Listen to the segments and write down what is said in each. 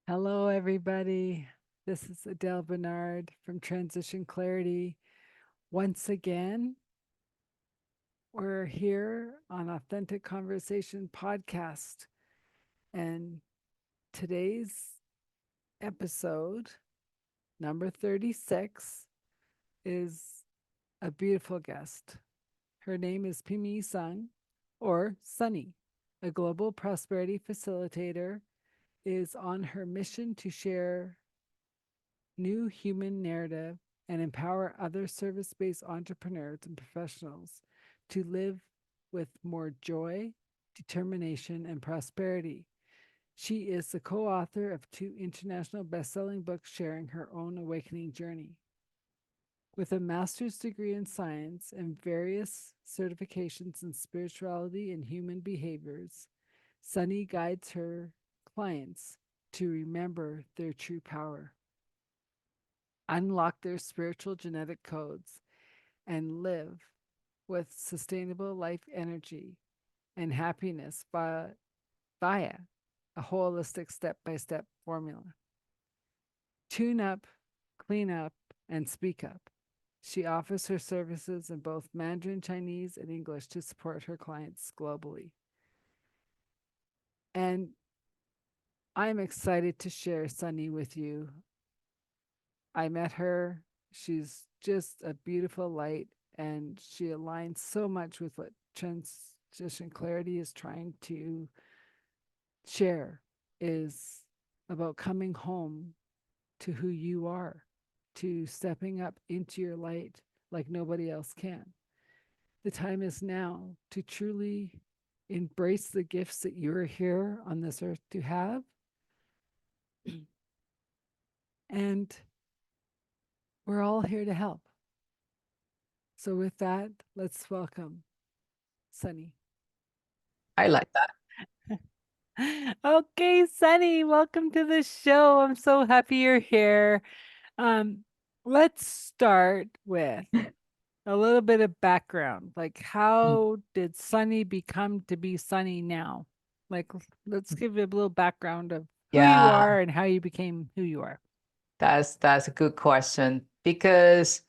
Hello, everybody. This is Adele Bernard from Transition Clarity. Once again, we're here on Authentic Conversation Podcast. And today's episode, number 36, is a beautiful guest. Her name is Peiming Sung, or Sunny, a global prosperity facilitator, is on her mission to share new human narrative and empower other service based entrepreneurs and professionals to live with more joy, determination, and prosperity. She is the co author of two international best selling books sharing her own awakening journey. With a master's degree in science and various certifications in spirituality and human behaviors, Sunny guides her clients to remember their true power, unlock their spiritual genetic codes, and live with sustainable life energy and happiness via a holistic step by step formula. Tune up, clean up, and speak up. She offers her services in both Mandarin Chinese and English to support her clients globally. And I'm excited to share Sunny with you. I met her. She's just a beautiful light, and she aligns so much with what Transition Clarity is trying to share, is about coming home to who you are, to stepping up into your light like nobody else can. The time is now to truly embrace the gifts that you're here on this earth to have. And we're all here to help. So, with that, let's welcome Sunny. I like that. Okay, Sunny, welcome to the show. I'm so happy you're here. Um, let's start with a little bit of background. Like, how did Sunny become to be Sunny now? Like, let's give you a little background of who you Yeah, are and how you became who you are. that's a good question because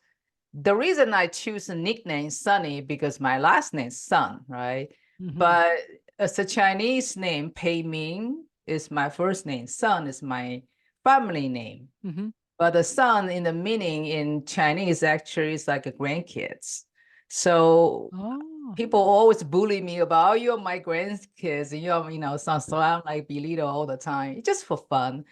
the reason I choose the nickname Sunny because my last name is Sun, right? Mm-hmm. But as a Chinese name, Peiming is my first name. Sun is my family name. Mm-hmm. But the Sun in the meaning in Chinese actually is like a grandkids. So Oh. people always bully me about, oh, you're my grandkids, and son. So I'm like belittle all the time. It's just for fun.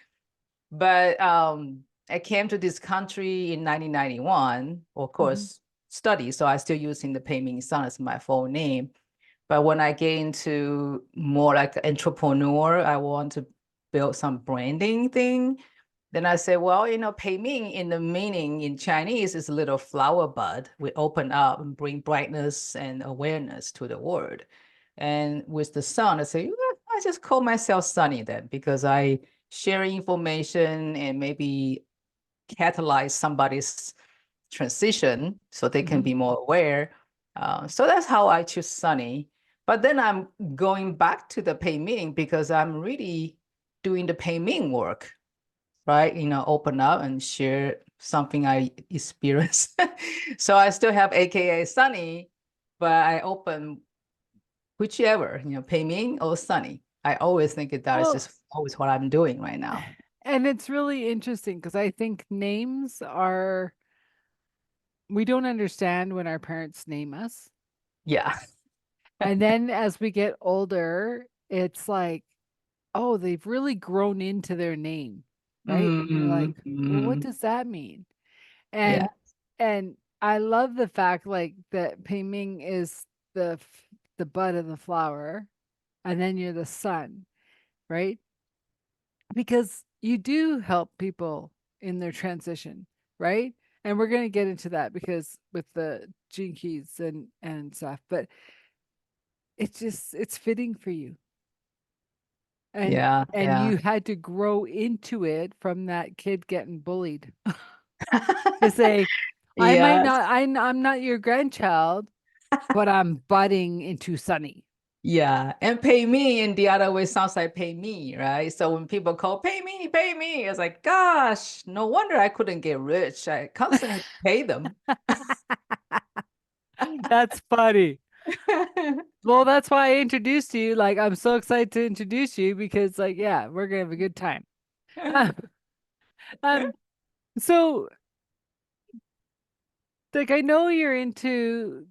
But I came to this country in 1991, of Mm-hmm. course, study. So I still using the Peiming Sun as my full name. But when I get into more like entrepreneur, I want to build some branding thing. Then I say, well, Peiming in the meaning in Chinese is a little flower bud. We open up and bring brightness and awareness to the world. And with the sun, I say, I just call myself Sunny then because I share information and maybe catalyze somebody's transition so they can Mm-hmm. be more aware. So that's how I choose Sunny. But then I'm going back to the Peiming because I'm really doing the Peiming work, right? Open up and share something I experienced. So I still have AKA Sunny, but I open whichever, Peiming or Sunny. I always think that is Well, just always what I'm doing right now. and it's really interesting because I think names are, we don't understand when our parents name us. Yeah. And then as we get older, it's like, oh, they've really grown into their name, right? And you're Mm-hmm. like, well, what Mm-hmm. does that mean? Yeah. And I love the fact like that Peiming is the bud of the flower, and then you're the sun, right? Because you do help people in their transition, right? And we're going to get into that because with the gene keys and stuff, but it's fitting for you. and Yeah. and Yeah. you had to grow into it from that kid getting bullied to say, I might Yes. not, I'm not your grandchild, but I'm budding into Sunny. Yeah, and pay me in the other way sounds like pay me, right? So when people call pay me, it's like, gosh, no wonder I couldn't get rich. I constantly pay them. That's funny. Well, that's why I introduced you. Like, I'm so excited to introduce you because, like, yeah, we're gonna have a good time. Um, um, so like, I know you're into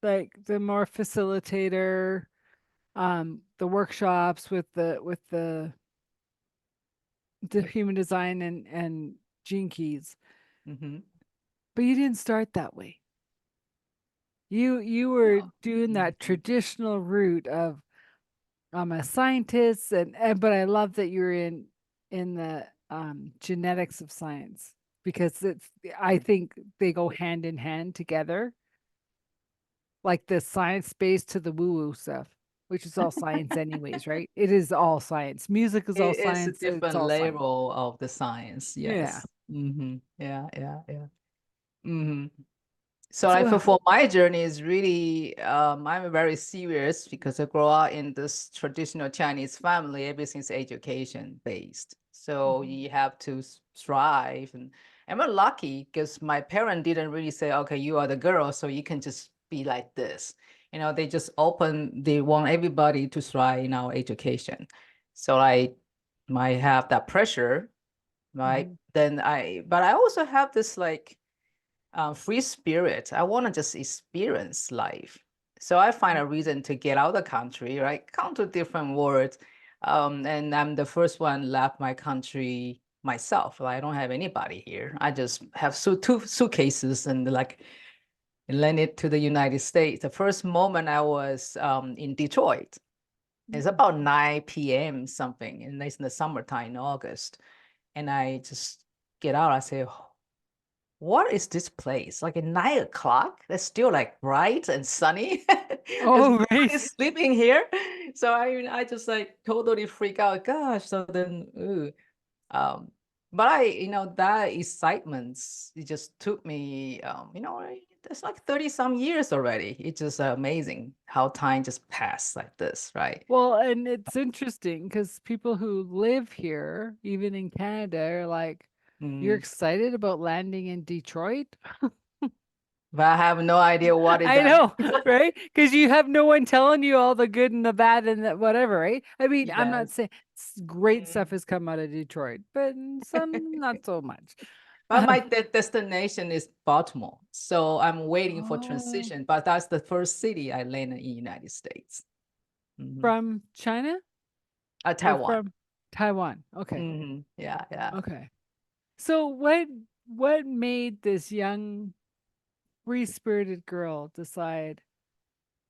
like the more facilitator, the workshops with the human design and gene keys, Mhm. but you didn't start that way. You were Oh. doing that Mhm. traditional route of I'm a scientist and but I love that you're in the genetics of science because it's I think they go hand in hand together, like the science base to the woo-woo stuff, which is all science anyways, right? It is all science. Music is all It is a science, it's different all science. level of the science. Yeah. Yes. Yeah, yeah, yeah. hmm So like So for my journey is really I'm very serious because I grew up in this traditional Chinese family. Everything's education based. So mhm, you have to strive and I'm lucky because my parent didn't really say, okay, you are the girl, so you can just be like this. They just they want everybody to strive in our education. So I might have that pressure, right? mhm, But I also have this like free spirit. I want to just experience life. So I find a reason to get out of the country, right? Come to different worlds. And I'm the first one left my country myself. Like, I don't have anybody here. I just have two suitcases and like landed to the United States. The first moment I was in Detroit. It's mhm. about 9 p.m. something, and it's in the summertime in August. And I just get out. I say, what is this place? Like at 9 o'clock, it's still like bright and sunny. There's Oh, nobody right. sleeping here. So I just like totally freak out. Gosh, so then ooh. Um, but that excitement, it just took me it's like 30 some years already. It's just amazing how time just passed like this, right? Well, and it's interesting because people who live here, even in Canada, are like, you're Mm. excited about landing in Detroit? But I have no idea what is I that. know, right? Because you have no one telling you all the good and the bad and the whatever, right? I mean, I'm not Yes. saying great stuff Mm. has come out of Detroit, but some not so much. But my destination is Baltimore. So I'm waiting for Oh, transition. But that's the first city I landed in the United States. hmm from China or Taiwan. from Taiwan? Okay, Yeah, yeah. okay. So what made this young free-spirited girl decide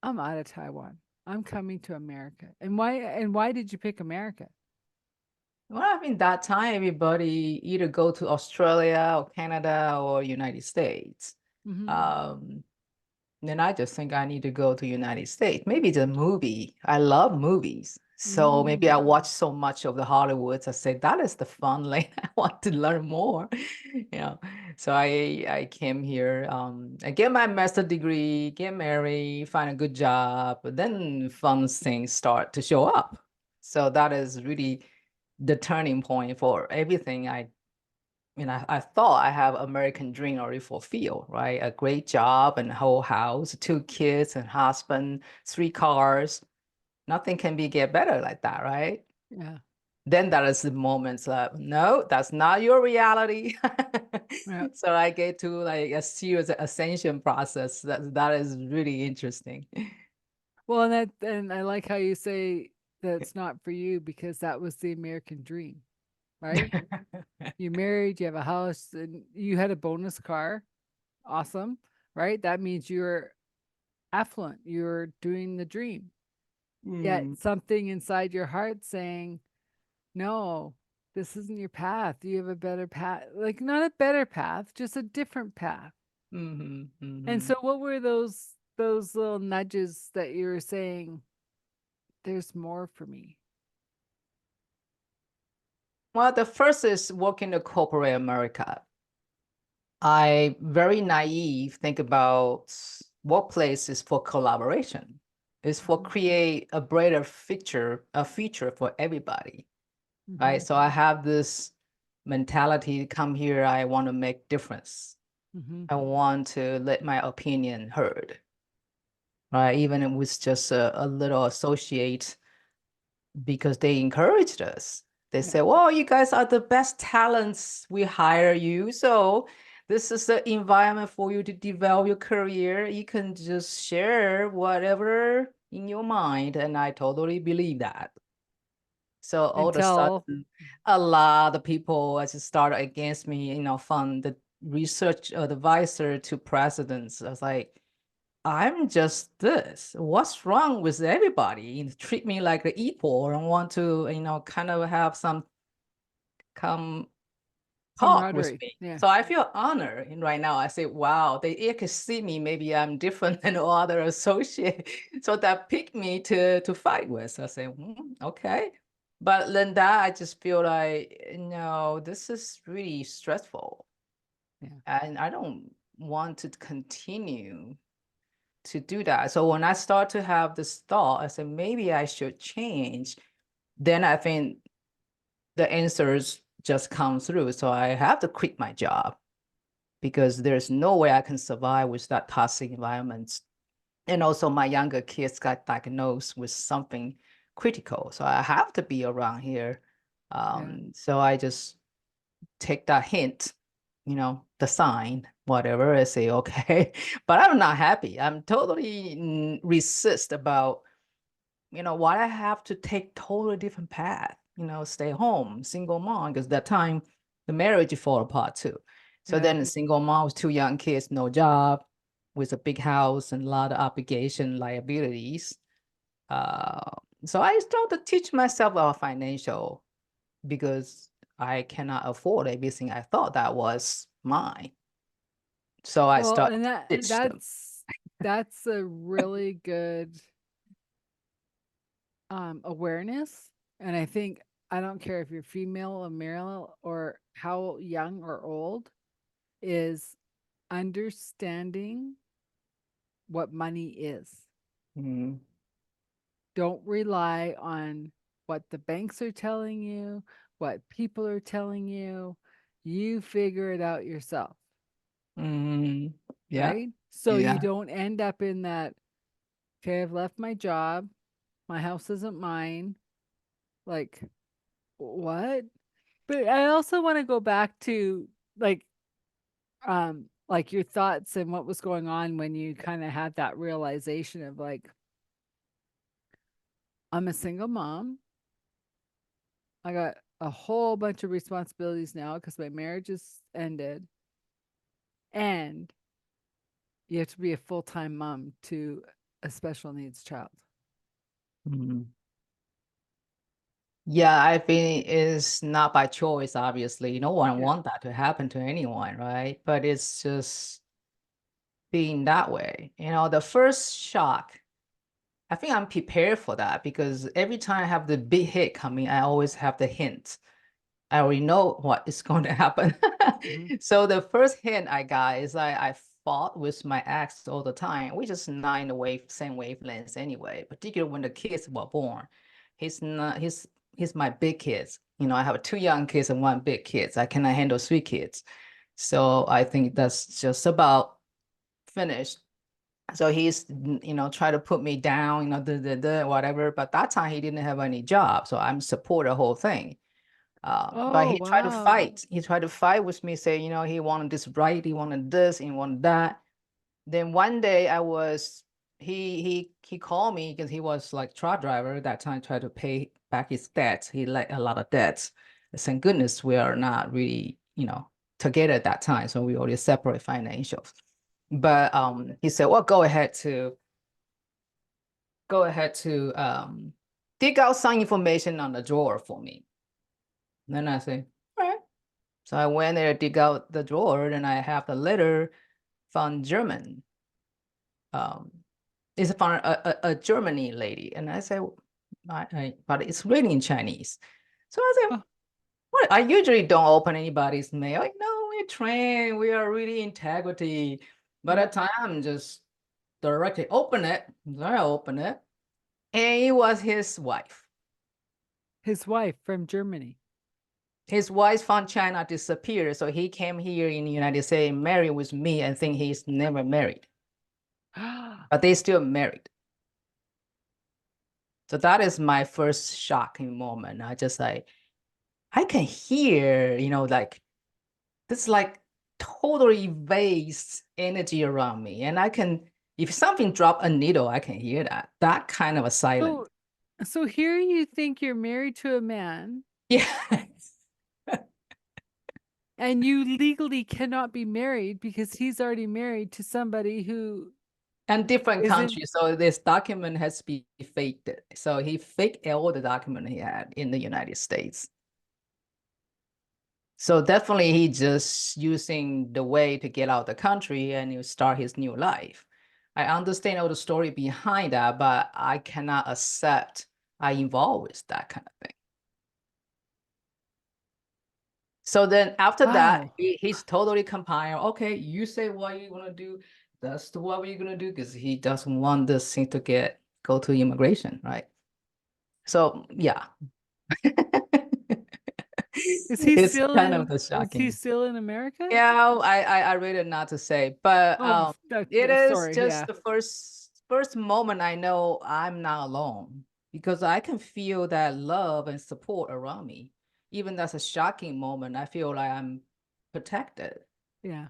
I'm out of Taiwan. I'm coming to America. And why did you pick America? Well, I mean, that time everybody either go to Australia or Canada or United States. Hmm. Um, then I just think I need to go to United States. Maybe the movie. I love movies. So maybe I Mm. watch so much of the Hollywoods. I say that is the fun lane. I want to learn more. You know. So I came here. I get my master degree, get married, find a good job, but then fun things start to show up. So that is really the turning point for everything I thought I have American dream already fulfilled, right? A great job and whole house, two kids and husband, three cars. Nothing can be get better like that, right? Yeah. Then that is the moments like, no, that's not your reality. Yeah. So I get to like a serious ascension process. That is really interesting. Well, and I like how you say that it's not for you because that was the American dream, right? You married, you have a house, and you had a bonus car. Awesome, right? That means you're affluent. You're doing the dream. Yet Mm, something inside your heart saying, no, this isn't your path. You have a better path. Like not a better path, just a different path. And hmm so what were those little nudges that you were saying, there's more for me? Well, the first is working in corporate America. I very naive think about workplace is for collaboration. It's for Mhm. create a brighter future, a future for everybody, right? Mhm. So I have this mentality, come here, I want to make difference. Mhm. I want to let my opinion heard, right? Even if it was just a little associate, because they encouraged us. They Yeah. said, well, you guys are the best talents. We hire you. So this is the environment for you to develop your career. You can just share whatever in your mind. And I totally believe that. So all of a Until sudden, a lot of people just started against me, from the research advisor to presidents. I was like, I'm just this. What's wrong with everybody? You treat me like an equal and want to, kind of have some come talk with camaraderie. me. Yeah. So I feel honored. And right now I say, wow, they can see me. Maybe I'm different than other associate. So that picked me to fight with. I say, okay. But then that I just feel like, no, this is really stressful. Yeah. And I don't want to continue to do that. So when I start to have this thought, I said, maybe I should change. Then I think the answers just come through. So I have to quit my job because there's no way I can survive with that toxic environment. And also my younger kids got diagnosed with something critical. So I have to be around here. Yeah. So I just take that hint, the sign, whatever. I say, okay, but I'm not happy. I'm totally resist about, why I have to take totally different path, stay home, single mom, because that time the marriage fall apart too. So Yeah. then a single mom with two young kids, no job, with a big house and a lot of obligation, liabilities. Uh, so I start to teach myself about financial because I cannot afford everything I thought that was mine. So I Well, start and ditch them. that's a really good awareness. And I think I don't care if you're female or male or how young or old, is understanding what money is. Mhm. Don't rely on what the banks are telling you, what people are telling you. You figure it out yourself, Mhm. Yeah, right? So you yeah. don't end up in that, okay, I've left my job, my house isn't mine. Like, what? But I also want to go back to like like your thoughts and what was going on when you kind of had that realization of like, I'm a single mom. I got a whole bunch of responsibilities now because my marriage is ended. And you have to be a full time mom to a special needs child. Mhm. Yeah, I think it's not by choice, obviously. No one Yeah. want that to happen to anyone, right? But it's just being that way. The first shock, I think I'm prepared for that because every time I have the big hit coming, I always have the hint. I already know what is going to happen. Mhm. So the first hint I got is I fought with my ex all the time. We just not in the same wavelengths anyway, particularly when the kids were born. He's not he's my big kids. I have two young kids and one big kids. I cannot handle three kids. So I think that's just about finished. So he's, try to put me down, whatever. But that time he didn't have any job. So I'm support the whole thing. But Oh, he tried to wow. fight. He tried to fight with me, say, he wanted this right, he wanted this, he wanted that. Then one day he called me because he was like truck driver at that time, tried to pay back his debts. He let a lot of debts. Thank goodness we are not really, together at that time. So we already separate financials. But he said, well, go ahead to dig out some information on the drawer for me. And then I say, all right. So I went there, dig out the drawer, and I have the letter from German. Um, it's from a Germany lady. And I said, but it's written in Chinese. So I said, Oh, what? I usually don't open anybody's mail. No, we're trained. We are really integrity. But yeah. at the time, I'm just directly open it. So I open it. And it was his wife. His wife from Germany. His wife from China disappeared, so he came here in the United States, married with me, and think he's never married, but they still married. So that is my first shocking moment. I just like I can hear, like this like totally vast energy around me, and I can if something drop a needle, I can hear that. That kind of a silence. So, so here you think you're married to a man Yeah. and you legally cannot be married because he's already married to somebody who And different isn't. countries. So this document has to be faked. So he faked all the document he had in the United States. So definitely he just using the way to get out the country and you start his new life. I understand all the story behind that, but I cannot accept I involved with that kind of thing. So then after that, Wow. he's totally compiled. Okay, you say what you're gonna do. That's what we're gonna do because he doesn't want this thing to go to immigration, right? So yeah, Is he it's still kind of in, the is he shocking. still in America? Yeah, I really not to say, but Oh, it is sorry. just Yeah. the first moment I know I'm not alone because I can feel that love and support around me. Even that's a shocking moment, I feel like I'm protected, Yeah.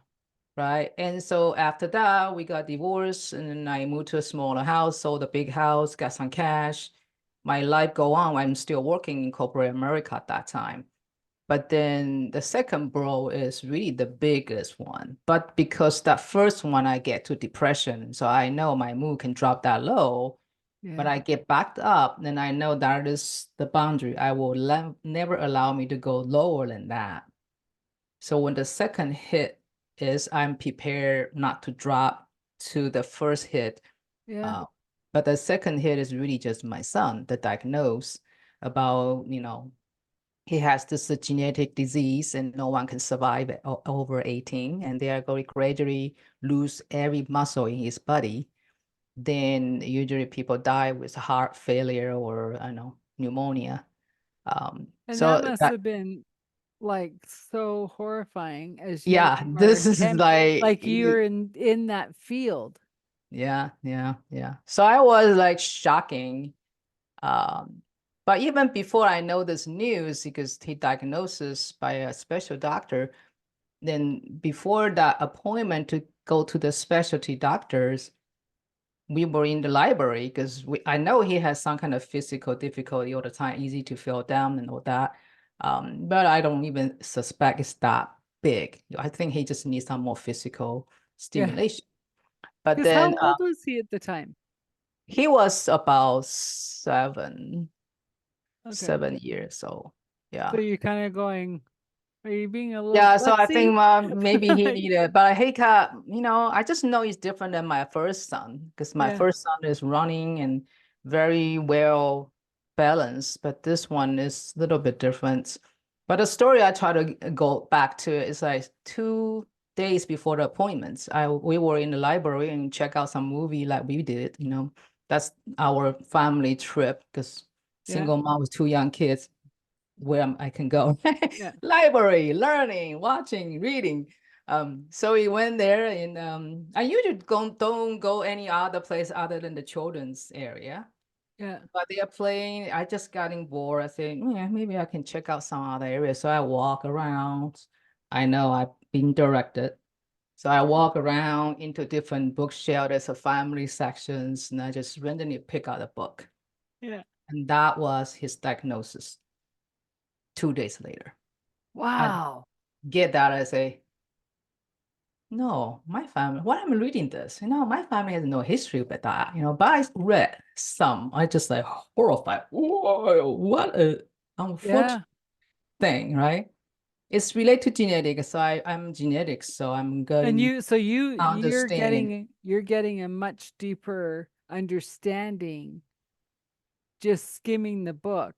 right? And so after that, we got divorced, and then I moved to a smaller house, sold a big house, got some cash. My life go on. I'm still working in corporate America at that time. But then the second bro is really the biggest one. But because that first one, I get to depression. So I know my mood can drop that low, but Yeah. I get backed up. Then I know that is the boundary. I will never allow me to go lower than that. So when the second hit is, I'm prepared not to drop to the first hit. Yeah. Uh, but the second hit is really just my son, the diagnose about, he has this genetic disease and no one can survive it over 18 and they are going to gradually lose every muscle in his body. Then usually people die with heart failure or I know pneumonia. And that So must that have been like so horrifying as you yeah, are this is attempt like like you're in that field. yeah. So I was like shocking. Um, but even before I know this news, because he diagnosis by a special doctor, then before that appointment to go to the specialty doctors, we were in the library because I know he has some kind of physical difficulty all the time, easy to feel down and all that. But I don't even suspect it's that big. I think he just needs some more physical Yeah. stimulation. But Because how then old was he at the time? he was about 7, Okay. 7 years. So So yeah. you're kind of going, are you being a little Yeah, so I klutzy? think maybe he needed, but he got, I just know he's different than my first son because my Yeah. first son is running and very well balanced, but this one is a little bit different. But the story I try to go back to is like 2 days before the appointments. We were in the library and check out some movie like we did, That's our family trip because Yeah. single mom with 2 young kids where I can go. Yeah. Library, learning, watching, reading. So we went there and I usually don't go any other place other than the children's area. Yeah. But they are playing. I just getting bored. I think, yeah, maybe I can check out some other area. So I walk around. I know I've been directed. So I walk around into different bookshelves, there's a family sections, and I just randomly pick out a book. Yeah. And that was his diagnosis 2 days later. I Wow. get that. I say, no, my family, why am I reading this? My family has no history with that, but I read some. I just like horrified. Whoa, what a unfortunate Yeah. thing, right? It's related to genetics. So I'm genetics, so I'm And getting understanding. you're getting a much deeper understanding just skimming the book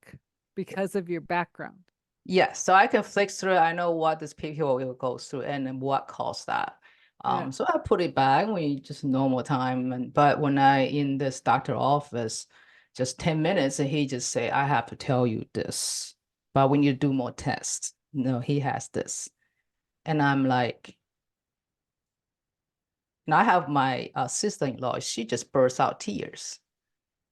because of your background. Yes, so I can flick through. I know what this people will go through and then what caused that. Yeah. So I put it back. We just normal time, but when I in this doctor office, just 10 minutes, and he just say, I have to tell you this. But when you do more tests, no, he has this. And I'm like, and I have my sister-in-law, she just bursts out tears.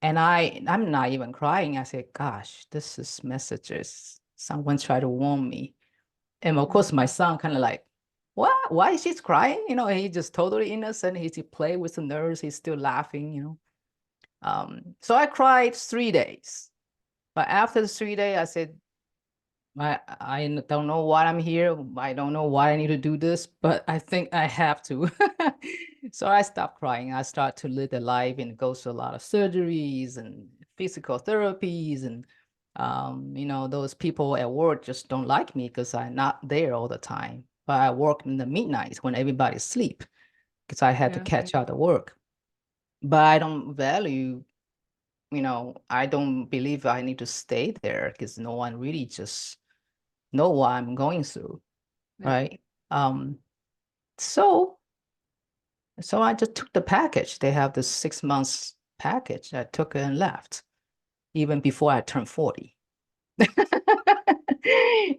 And I'm not even crying. I said, gosh, this is messages. Someone tried to warn me. And of Yeah. course, my son kind of like, what? Why is she crying? You know, he just totally innocent. He play with the nurse. He's still laughing, you know. So I cried 3 days. But after the 3 days, I said, I don't know why I'm here. I don't know why I need to do this, but I think I have to. So I stopped crying. I start to live the life and go through a lot of surgeries and physical therapies. And, you know, those people at work just don't like me because I'm not there all the time. But I work in the midnight when everybody's asleep because I had to Yeah. catch out the work. But I don't value, you know, I don't believe I need to stay there because no one really just know what I'm going through, Yeah. right? Um, so so I just took the package. They have this 6 months package. I took it and left, even before I turned 40.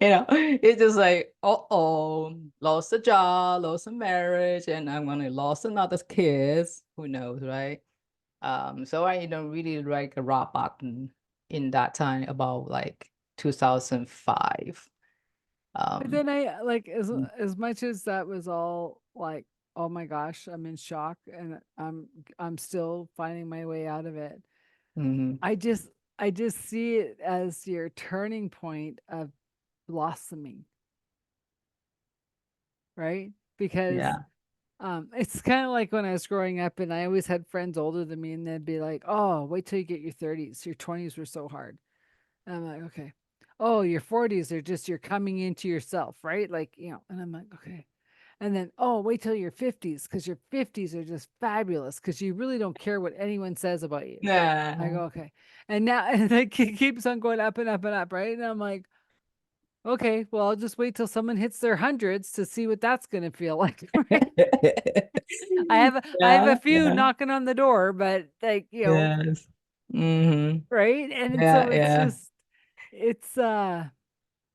You know, it's just like, oh, lost a job, lost a marriage, and I'm gonna lost another kids. Who knows, right? So I, you know, really like a rock bottom in that time, about like 2005. But Um, then I like as much as that was all like, oh my gosh, I'm in shock and I'm still finding my way out of it. mhm. I just I just see it as your turning point of blossoming, right? Because Yeah. it's kind of like when I was growing up and I always had friends older than me and they'd be like, "Oh, wait till you get your 30s. Your 20s were so hard." And I'm like, "Okay." "Oh, your 40s are just you're coming into yourself, right?" Like, and I'm like, "Okay." And then, "Oh, wait till your 50s because your 50s are just fabulous because you really don't care what anyone says about you." I Yeah. go, "Okay." And now and it keeps on going up and up and up, right? And I'm like, "Okay, well, I'll just wait till someone hits their hundreds to see what that's going to feel like." Right? I have a Yeah, few yeah, knocking on the door, but like, yes. Hmm. right? And Yeah, so it's yeah. just it's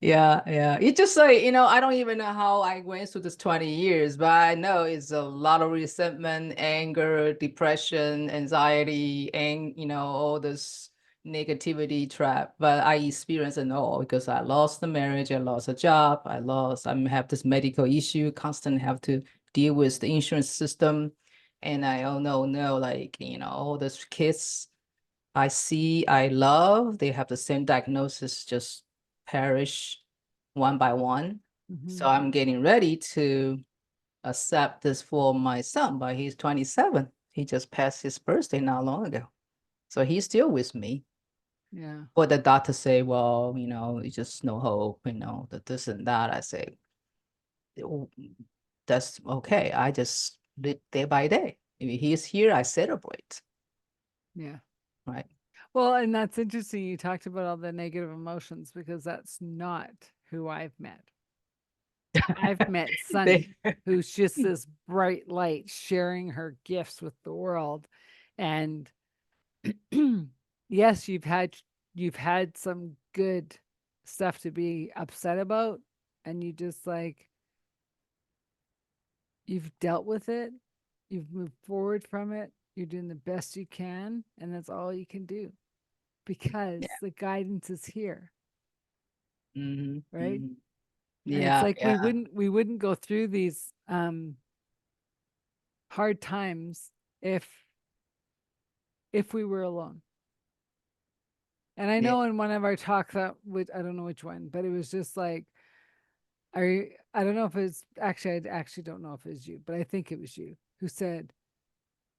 Yeah, yeah. It's just like, you know, I don't even know how I went through this 20 years, but I know it's a lot of resentment, anger, depression, anxiety, and, you know, all this negativity trap. But I experienced it all because I lost the marriage, I lost a job, I have this medical issue, constant have to deal with the insurance system. And I oh no, like, you know, all those kids I see, I love, they have the same diagnosis, just perish one by one. So mhm, I'm getting ready to accept this for my son, but he's 27. He just passed his birthday not long ago. So he's still with me. yeah, But the doctor say, well, you know, it's just no hope, you know, that this and that. I say, "Oh, that's okay. I just live day by day. If he's here, I celebrate, yeah. right?" Well, and that's interesting. You talked about all the negative emotions because that's not who I've met. I've met They, Sunny, who's just this bright light sharing her gifts with the world. And yes, you've had some good stuff to be upset about, and you just like you've dealt with it, you've moved forward from it, you're doing the best you can, and that's all you can do because yeah. the guidance is here, Hmm. right? Hmm. And it's Yeah, like we yeah, wouldn't we wouldn't go through these hard times if we were alone. And I yeah. know in one of our talks that which I don't know which one, but it was just like I don't know if it's actually I actually don't know if it's you, but I think it was you who said,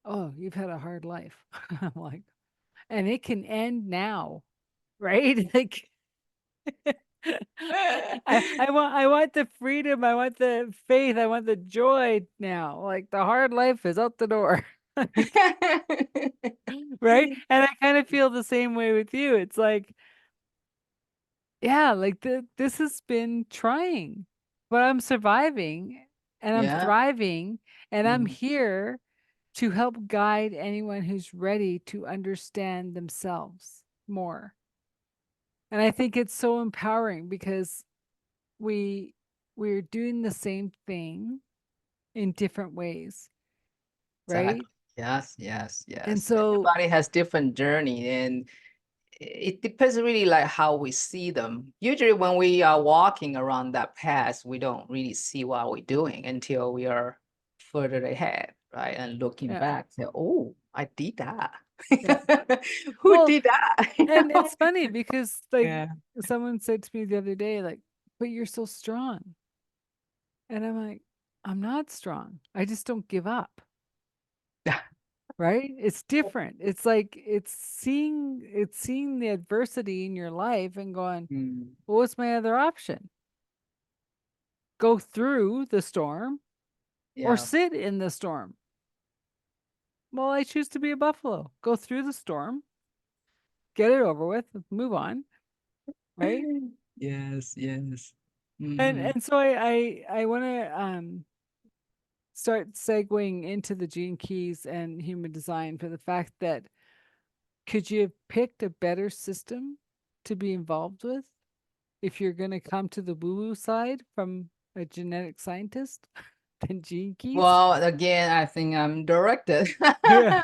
"Oh, you've had a hard life." I'm like, and it can end now, right? Like I want the freedom, I want the faith, I want the joy now. Like the hard life is out the door. Right? And I kind of feel the same way with you. It's like, yeah, like this has been trying, but I'm surviving and I'm Yeah. thriving and I'm Mhm. here to help guide anyone who's ready to understand themselves more. And I think it's so empowering because we we're doing the same thing in different ways, right? Exactly. Yes, yes, And yes. so, Everybody has different journey, and it depends really like how we see them. Usually when we are walking around that path, we don't really see what we're doing until we are further ahead, right? And looking yeah, back, say, oh, I did that. yeah. Who Well, did that? You and know? it's funny because like Yeah. someone said to me the other day, like, but you're so strong. And I'm like, I'm not strong. I just don't give up. Right? It's different. It's like it's seeing the adversity in your life and going, Mm, well, what's my other option? Go through the storm or yeah. sit in the storm. Well, I choose to be a buffalo. Go through the storm, get it over with, move on, right? Yes, yes. And Hmm. and so I want to start segueing into the gene keys and human design for the fact that could you have picked a better system to be involved with if you're going to come to the woo woo side from a genetic scientist than gene keys? Well, again, I think I'm directed. Yeah.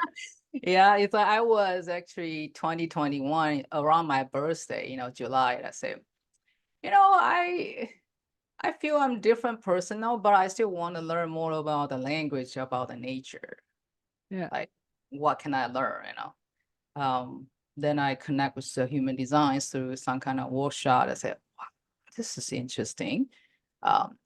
Yeah, it's like I was actually 2021 around my birthday, July. I said, I feel I'm different person now, but I still want to learn more about the language, about the nature. Yeah. Like, what can I learn, then I connect with the human designs through some kind of workshop. I said, wow, this is interesting.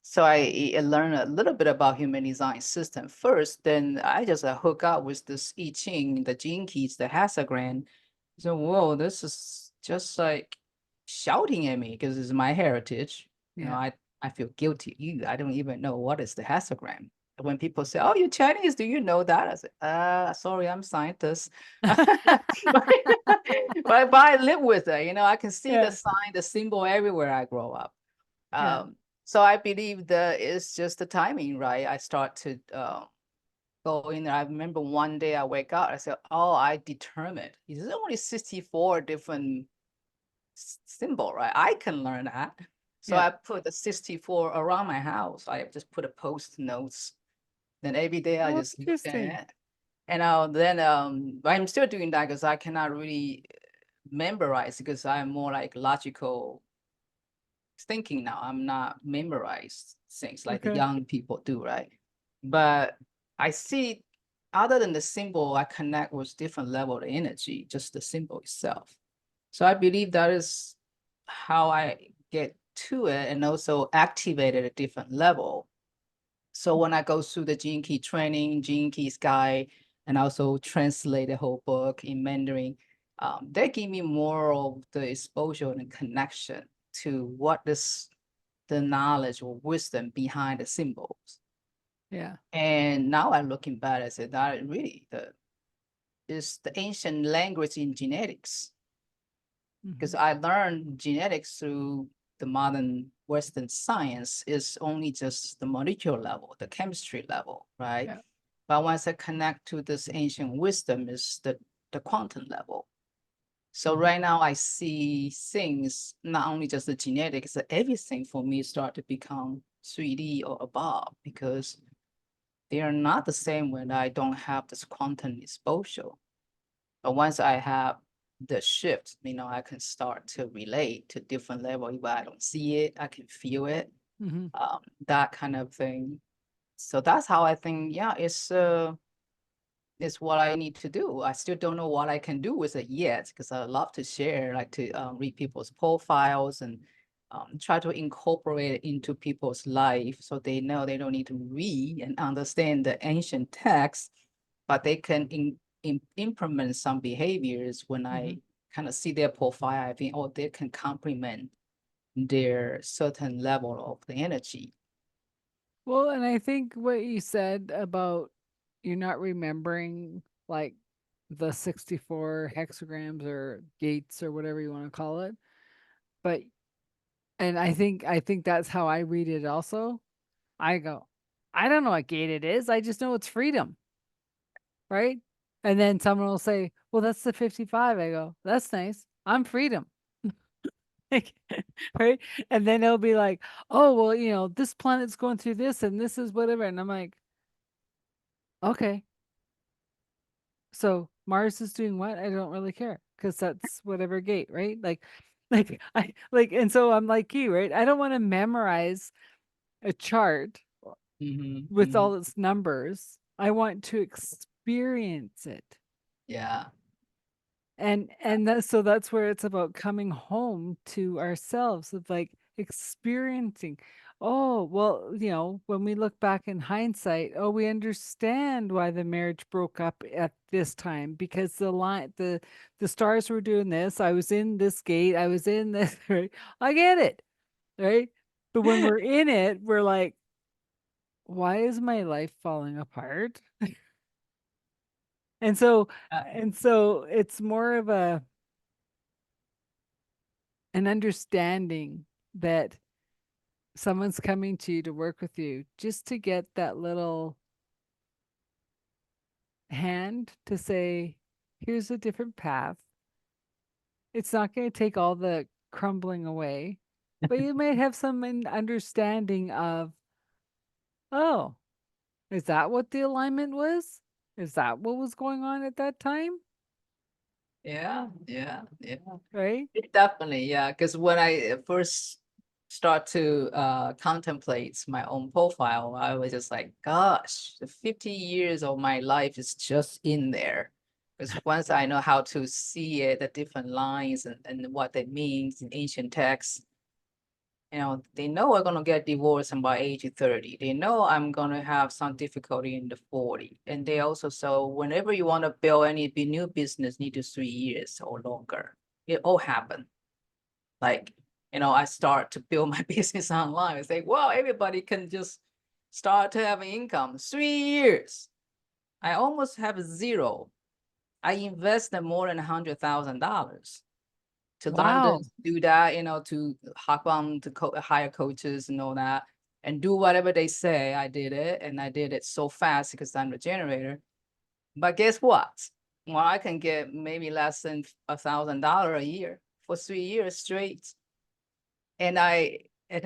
So I learned a little bit about human design system first. Then I just hook up with this I Ching, the gene keys, the hexagram. So whoa, this is just like shouting at me because it's my heritage. Yeah. I feel guilty. I don't even know what is the hexagram. When people say, "Oh, you're Chinese, do you know that?" I say, sorry, I'm scientist." But I live with it. I can see the Yeah. sign, the symbol everywhere I grow up. Yeah. So I believe that it's just the timing, right? I start to go in there. I remember one day I wake up, I said, "Oh, I determined. There's only 64 different symbol, right? I can learn that." So Yeah. I put the 64 around my house. I just put a post notes. Then every day I Oh, just look at interesting. it. And then I'm still doing that because I cannot really memorize because I'm more like logical thinking now. I'm not memorized things like the Okay. young people do, right? But I see other than the symbol, I connect with different level of energy, just the symbol itself. So I believe that is how I get to it and also activate at a different level. So when I go through the Gene Key training, Gene Keys guide, and also translate the whole book in Mandarin, they give me more of the exposure and connection to what is the knowledge or wisdom behind the symbols. Yeah. And now I'm looking back, I said that really is the ancient language in genetics. Because Hmm. I learned genetics through the modern Western science is only just the molecular level, the chemistry level, right? Yeah. But once I connect to this ancient wisdom is the quantum level. So Hmm. right now I see things, not only just the genetics, everything for me start to become 3D or above because they are not the same when I don't have this quantum exposure. But once I have the shift, I can start to relate to different level. If I don't see it, I can feel it, Hmm. that kind of thing. So that's how I think, yeah, it's what I need to do. I still don't know what I can do with it yet because I love to share, like to read people's profiles and try to incorporate it into people's life so they know they don't need to read and understand the ancient text, but they can implement some behaviors when Hmm. I kind of see their profile. I think, oh, they can complement their certain level of the energy. Well, and I think what you said about you're not remembering like the 64 hexagrams or gates or whatever you want to call it, but and I think that's how I read it also. I go, I don't know what gate it is. I just know it's freedom. right? And then someone will say, well, that's the 55. I go, that's nice. I'm freedom. Like, right? And then they'll be like, oh, well, this planet's going through this and this is whatever. And I'm like, okay, so Mars is doing what? I don't really care because that's whatever gate, right? And so I'm like you, right? I don't want to memorize a chart Hmm. with all its numbers. I want to experience it. Yeah. So that's where it's about coming home to ourselves of like experiencing. Oh, well, when we look back in hindsight, oh, we understand why the marriage broke up at this time because the stars were doing this. I was in this gate, I was in this, right? I get it, right? But when we're in it, we're like, why is my life falling apart? And so it's more of an understanding that someone's coming to you to work with you just to get that little hand to say, here's a different path. It's not going to take all the crumbling away, but you might have some understanding of, oh, is that what the alignment was? Is that what was going on at that time? Yeah, yeah, yeah. Right? Definitely, yeah. Because when I first start to contemplate my own profile, I was just like, gosh, the 50 years of my life is just in there. Because once I know how to see it, the different lines and what they mean in ancient texts, they know I'm gonna get divorced by age 30. They know I'm gonna have some difficulty in the 40. And they also so whenever you want to build any new business, need to 3 years or longer. It all happen. Like, I start to build my business online. It's like, wow, everybody can just start to have an income. 3 years. I almost have zero. I invested more than $100,000 to learn Wow. this, do that, to hop on to hire coaches and all that, and do whatever they say. I did it, and I did it so fast because I'm the generator. But guess what? Well, I can get maybe less than $1,000 a year for 3 years straight, and I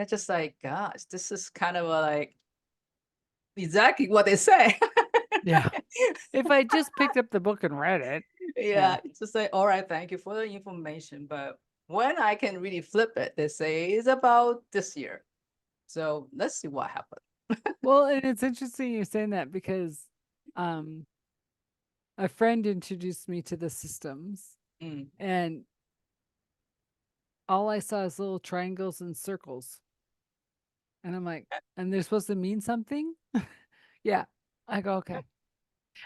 just like, gosh, this is kind of like exactly what they say. Yeah. If I just picked up the book and read it, yeah. Yeah, it's just like, all right, thank you for the information, but when I can really flip it, they say it's about this year. So let's see what happens. Well, and it's interesting you're saying that because um a friend introduced me to the systems Mm. and all I saw is little triangles and circles. And I'm like, and they're supposed to mean something? Yeah. I go, okay.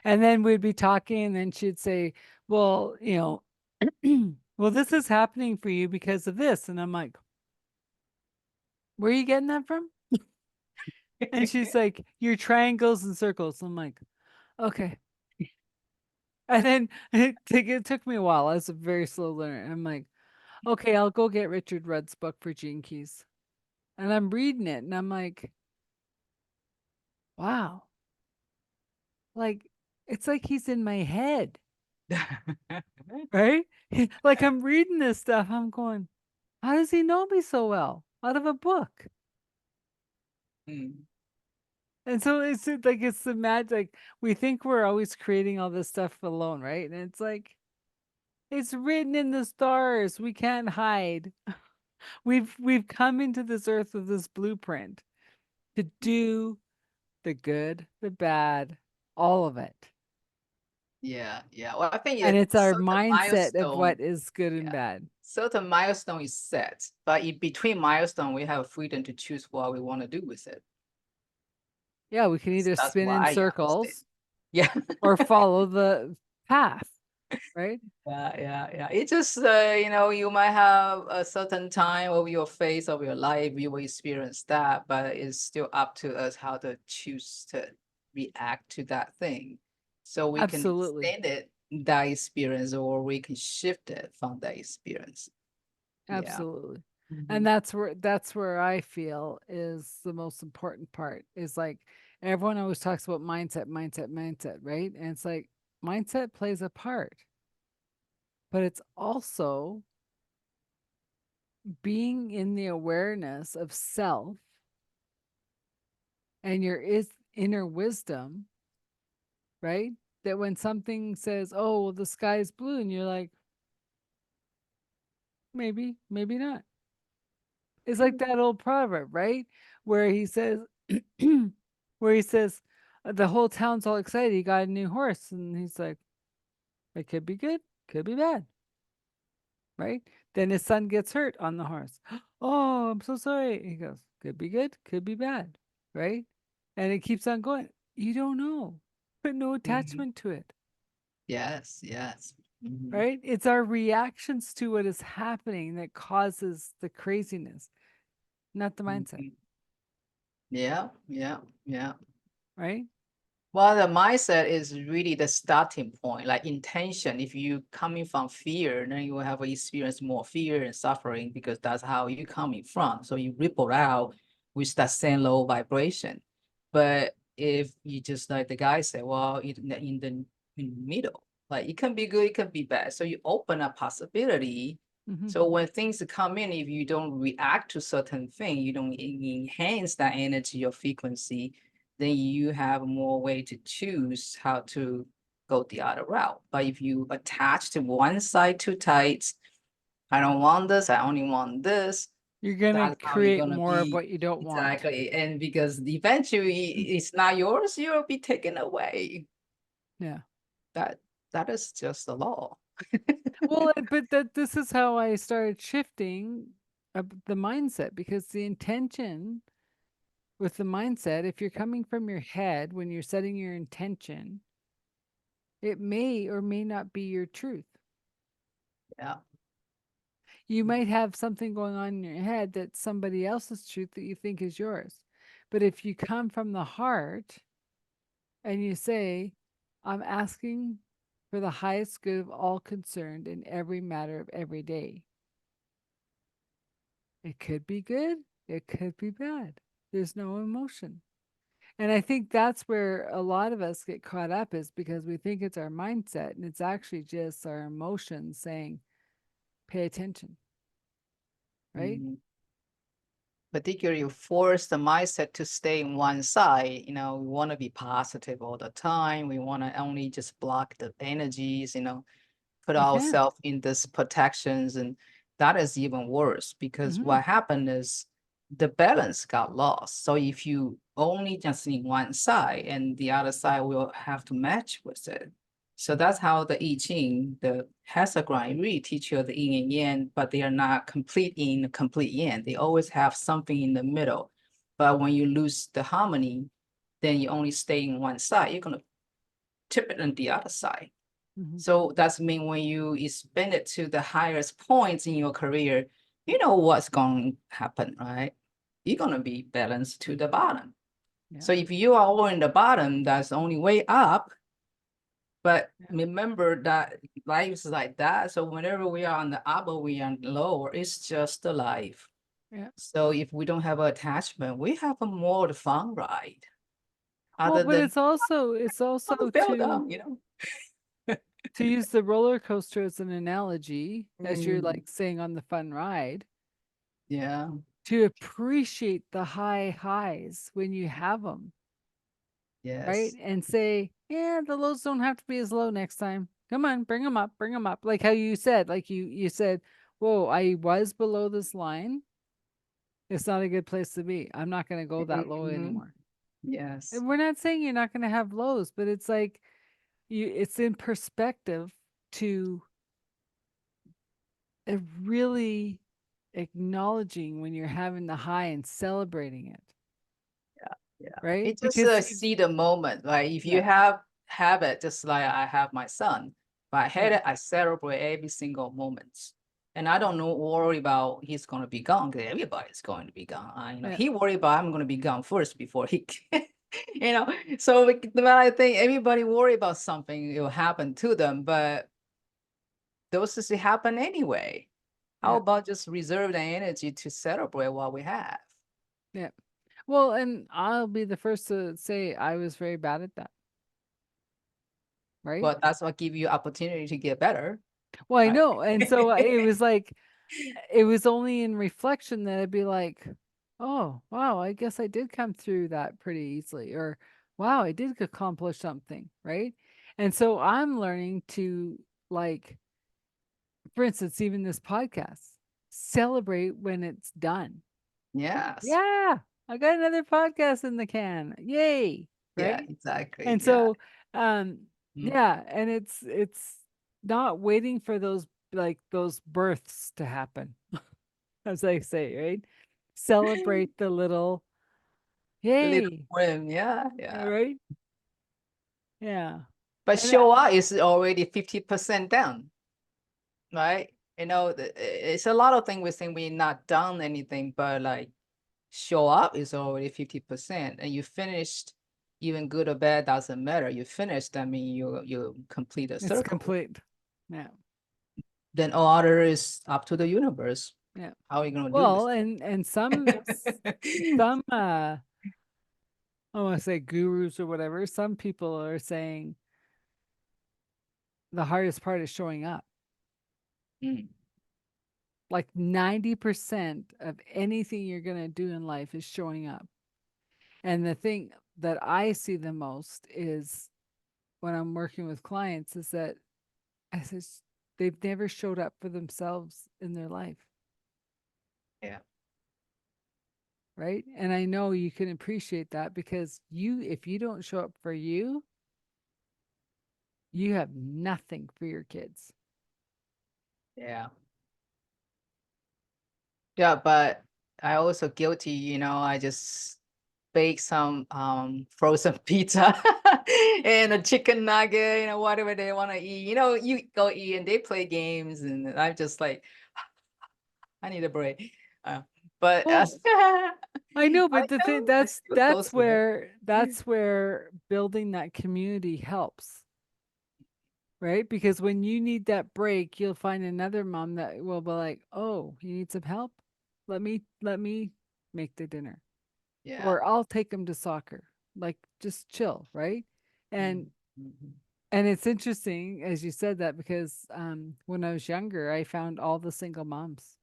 And then we'd be talking, and then she'd say, well, well, this is happening for you because of this. And I'm like, where are you getting that from? And she's like, your triangles and circles. I'm like, okay. And then it took me a while. I was a very slow learner. I'm like, okay, I'll go get Richard Rudd's book for Gene Keys. And I'm reading it and I'm like, wow, like it's like he's in my head, right? Like I'm reading this stuff, I'm going, how does he know me so well out of a book? Mm. And so like it's the magic. Like we think we're always creating all this stuff alone, right? And it's like it's written in the stars. We can't hide. We've come into this earth with this blueprint to do the good, the bad, all of it. Yeah, yeah. Well, I think And it's our certain mindset of milestone, what is good and yeah, bad. certain milestone is set, but in between milestone, we have freedom to choose what we want to do with it. Yeah, we can either That's spin what in I understand. circles Yeah. or follow the path, right? Yeah, yeah, yeah. It just, you might have a certain time of your phase of your life, you will experience that, but it's still up to us how to choose to react to that thing. So we can Absolutely. extend it, that experience, or we can shift it from that experience. Yeah. Absolutely. And Mhm. that's where I feel is the most important part is like everyone always talks about mindset, mindset, mindset, right? And it's like mindset plays a part, but it's also being in the awareness of self and your is inner wisdom, right? That when something says, "Oh, well, the sky is blue," and you're like, maybe, maybe not. It's like that old proverb, right? Where he says, where he says, the whole town's all excited. He got a new horse, and he's like, it could be good, could be bad, right? Then his son gets hurt on the horse. Oh, I'm so sorry. He goes, could be good, could be bad, right? And it keeps on going. You don't know. Put no Mhm. attachment to it, Yes, yes. Mhm. right? It's our reactions to what is happening that causes the craziness, not the mindset, Mhm. Yeah, yeah, yeah. right? Well, the mindset is really the starting point, like intention. If you coming from fear, then you will have experience more fear and suffering because that's how you coming from. So you ripple out with that same low vibration. But if you just like the guy said, well, in the middle, like it can be good, it can be bad. So you open a possibility. Mm-hmm. So when things come in, if you don't react to certain thing, you don't enhance that energy or frequency, then you have more way to choose how to go the other route. But if you attach to one side too tight, I don't want this, I only want this, You're going to that's how you're create gonna more of be. what you don't want. Exactly. And because eventually it's not yours, you'll be taken away. Yeah. That that is just the law. Well, but that this is how I started shifting the mindset, because the intention with the mindset, if you're coming from your head when you're setting your intention, it may or may not be your truth. Yeah. You might have something going on in your head that's somebody else's truth that you think is yours. But if you come from the heart and you say, I'm asking for the highest good of all concerned in every matter of every day, it could be good, it could be bad. There's no emotion. And I think that's where a lot of us get caught up, is because we think it's our mindset, and it's actually just our emotions saying, pay attention, right? Mhm. Particularly you force the mindset to stay in one side. We want to be positive all the time. We want to only just block the energies, put You can't. ourselves in this protections, and that is even worse because Mm-hmm. what happened is the balance got lost. So if you only just in one side and the other side will have to match with it. So that's how the I Ching, the hexagram really teach you the yin and yang, but they are not complete yin, complete yang. They always have something in the middle. But when you lose the harmony, then you only stay in one side. You're gonna tip it on the other side. Mm-hmm. So that's mean when you expand it to the highest points in your career, you know what's going to happen, right? You're going to be balanced to the bottom. Yeah. So if you are all in the bottom, that's the only way up. But Yeah. remember that life is like that. So whenever we are on the upper, we are on the lower, it's just the life. Yeah. So if we don't have attachment, we have a more fun ride. Well, Other but than it's also build to up. use the roller coaster as an analogy, as you're Mm, like saying on the fun ride, yeah. to appreciate the high highs when you have them, right? Yes. And say, yeah, the lows don't have to be as low next time. Come on, bring them up, bring them up. Like how you said, like you said, whoa, I was below this line. It's not a good place to be. I'm not going to go that low Mhm. anymore. Yes. And we're not saying you're not going to have lows, but it's like it's in perspective to really acknowledging when you're having the high and celebrating it, Yeah. right? It just Because see the moment. Like if you yeah, have it, just like I have my son. If I had yeah, it, I celebrate every single moment. And I don't know worry about he's gonna be gone because everybody's going to be gone. yeah, He worry about I'm gonna be gone first before he can. So when I think everybody worry about something, it will happen to them, but those things happen anyway. How yeah, about just reserve the energy to celebrate what we have? yeah. Well, and I'll be the first to say I was very bad at that. right? Well, that's what give you opportunity to get better, Well, I right? know. And so it was like, it was only in reflection that I'd be like, oh, wow, I guess I did come through that pretty easily. Or, wow, I did accomplish something, right? And so I'm learning to, like, for instance, even this podcast, celebrate when it's done. Yes. Yeah, I got another podcast in the can. Yay, Yeah, right? exactly. And Yeah. so, um, Mm. yeah, and it's not waiting for those, like, those births to happen, as I say, right? Celebrate the little The little yay, win. Yeah, yeah. right? Yeah. But And show up is already 50% done, right? It's a lot of things we think we not done anything, but like show up is already 50%, and you finished, even good or bad doesn't matter. You finished, I mean, you complete a it's circle. complete. Yeah. Then all other is up to the universe. Yeah. How are you gonna do Well, this? and some I want to say gurus or whatever, some people are saying the hardest part is showing up. Mm, Like 90% of anything you're going to do in life is showing up. And the thing that I see the most is when I'm working with clients is that I says they've never showed up for themselves in their life, yeah, right? And I know you can appreciate that because if you don't show up for you, you have nothing for your kids. yeah. Yeah, but I also guilty, I just bake some frozen pizza and a chicken nugget, whatever they want to eat. You go eat and they play games, and I'm just like, I need a break. Uh, but Well, I know, I but the thing know I still that's close to it. where building that community helps, right? Because when you need that break, you'll find another mom that will be like, "Oh, you need some help? Let me make the dinner." Yeah. Or I'll take them to soccer. Like just chill, right? And Mhm, mhm, it's interesting as you said that because when I was younger, I found all the single moms,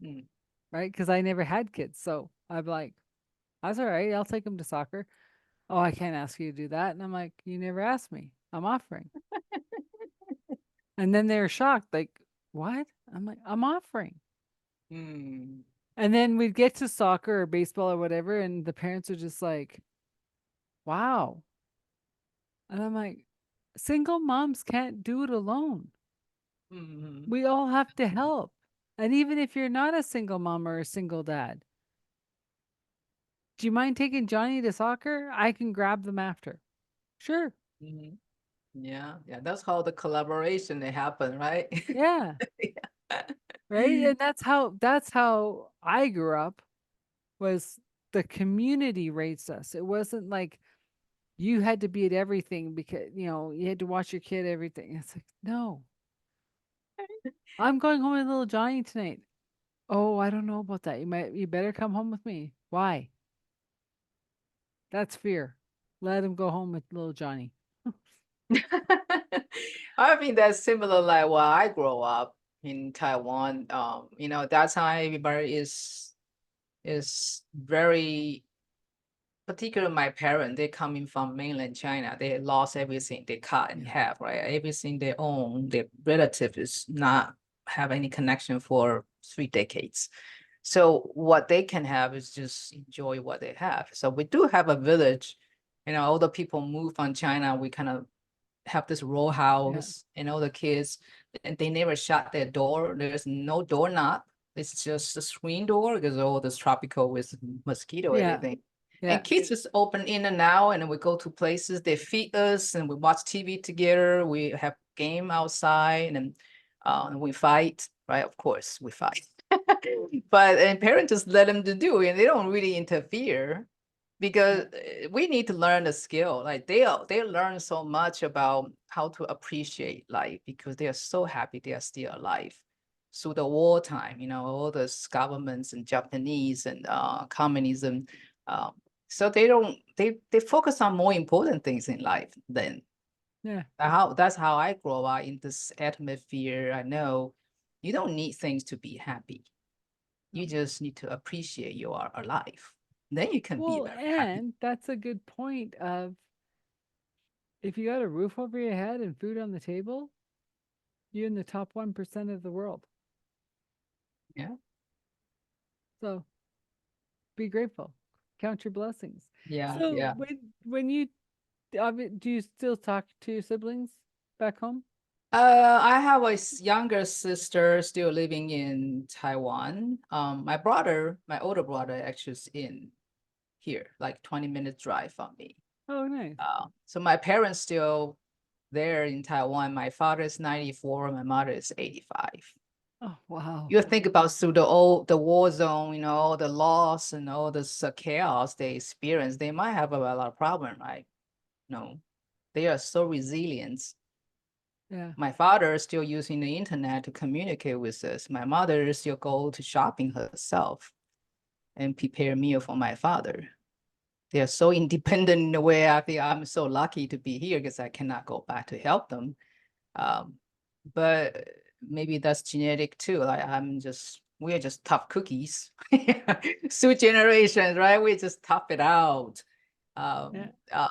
mm. right? Because I never had kids, so I'm like, "That's all right. I'll take them to soccer." Oh, I can't ask you to do that. And I'm like, you never asked me. I'm offering. And then they're shocked, like, what? I'm like, I'm offering. Mm. And then we'd get to soccer or baseball or whatever, and the parents are just like, wow. And I'm like, single moms can't do it alone. Mhm. We all have to help. And even if you're not a single mom or a single dad, do you mind taking Johnny to soccer? I can grab them after. Sure. Mhm. Yeah, yeah, that's how the collaboration they happen, right? Yeah. Right. And that's how I grew up was the community raised us. It wasn't like you had to be at everything because, you had to watch your kid everything. It's like, no, I'm going home with little Johnny tonight. Oh, I don't know about that. You better come home with me. Why? That's fear. Let him go home with little Johnny. I mean, that's similar like while I grow up in Taiwan. That time everybody is very particular. My parents, they coming from mainland China. They lost everything. They cut in Yeah. half, right? Everything they own, their relative is not have any connection for 3 decades. So what they can have is just enjoy what they have. So we do have a village. All the people move from China. We kind of have this row Yeah. house, and all the kids, and they never shut their door. There's no doorknob. It's just a screen door because all this tropical with mosquito, Yeah. everything. Yeah. And kids just open in and out, and then we go to places, they feed us, and we watch TV together. We have game outside, and we fight, right? Of course, we fight. But and parents just let them to do, and they don't really interfere Yeah. because we need to learn the skill. Like they learn so much about how to appreciate life because they are so happy they are still alive through the wartime. All those governments and Japanese and communism. Um, so they don't they focus on more important things in life than. Yeah. That's how I grow up in this atmosphere. I know you don't need things to be happy. No. You just need to appreciate you are alive. Then you can be Well, very happy. and that's a good point of if you got a roof over your head and food on the table, you're in the top 1% of the world. Yeah. So be grateful. Count your blessings. Yeah. So Yeah. when you do you still talk to your siblings back home? I have a younger sister still living in Taiwan. My older brother actually is in here, like 20 minute drive from me. Oh, nice. So my parents still there in Taiwan. My father is 94, my mother is 85. Oh, wow. You think about through the war zone, the loss and all this chaos they experience, they might have a lot of problem, right? No, they are so resilient. Yeah. My father is still using the internet to communicate with us. My mother still go to shopping herself and prepare meal for my father. They are so independent in a way. I feel I'm so lucky to be here because I cannot go back to help them. Um, but maybe that's genetic too. Like we're just tough cookies. Two generations, right? We just tough it out. Yeah.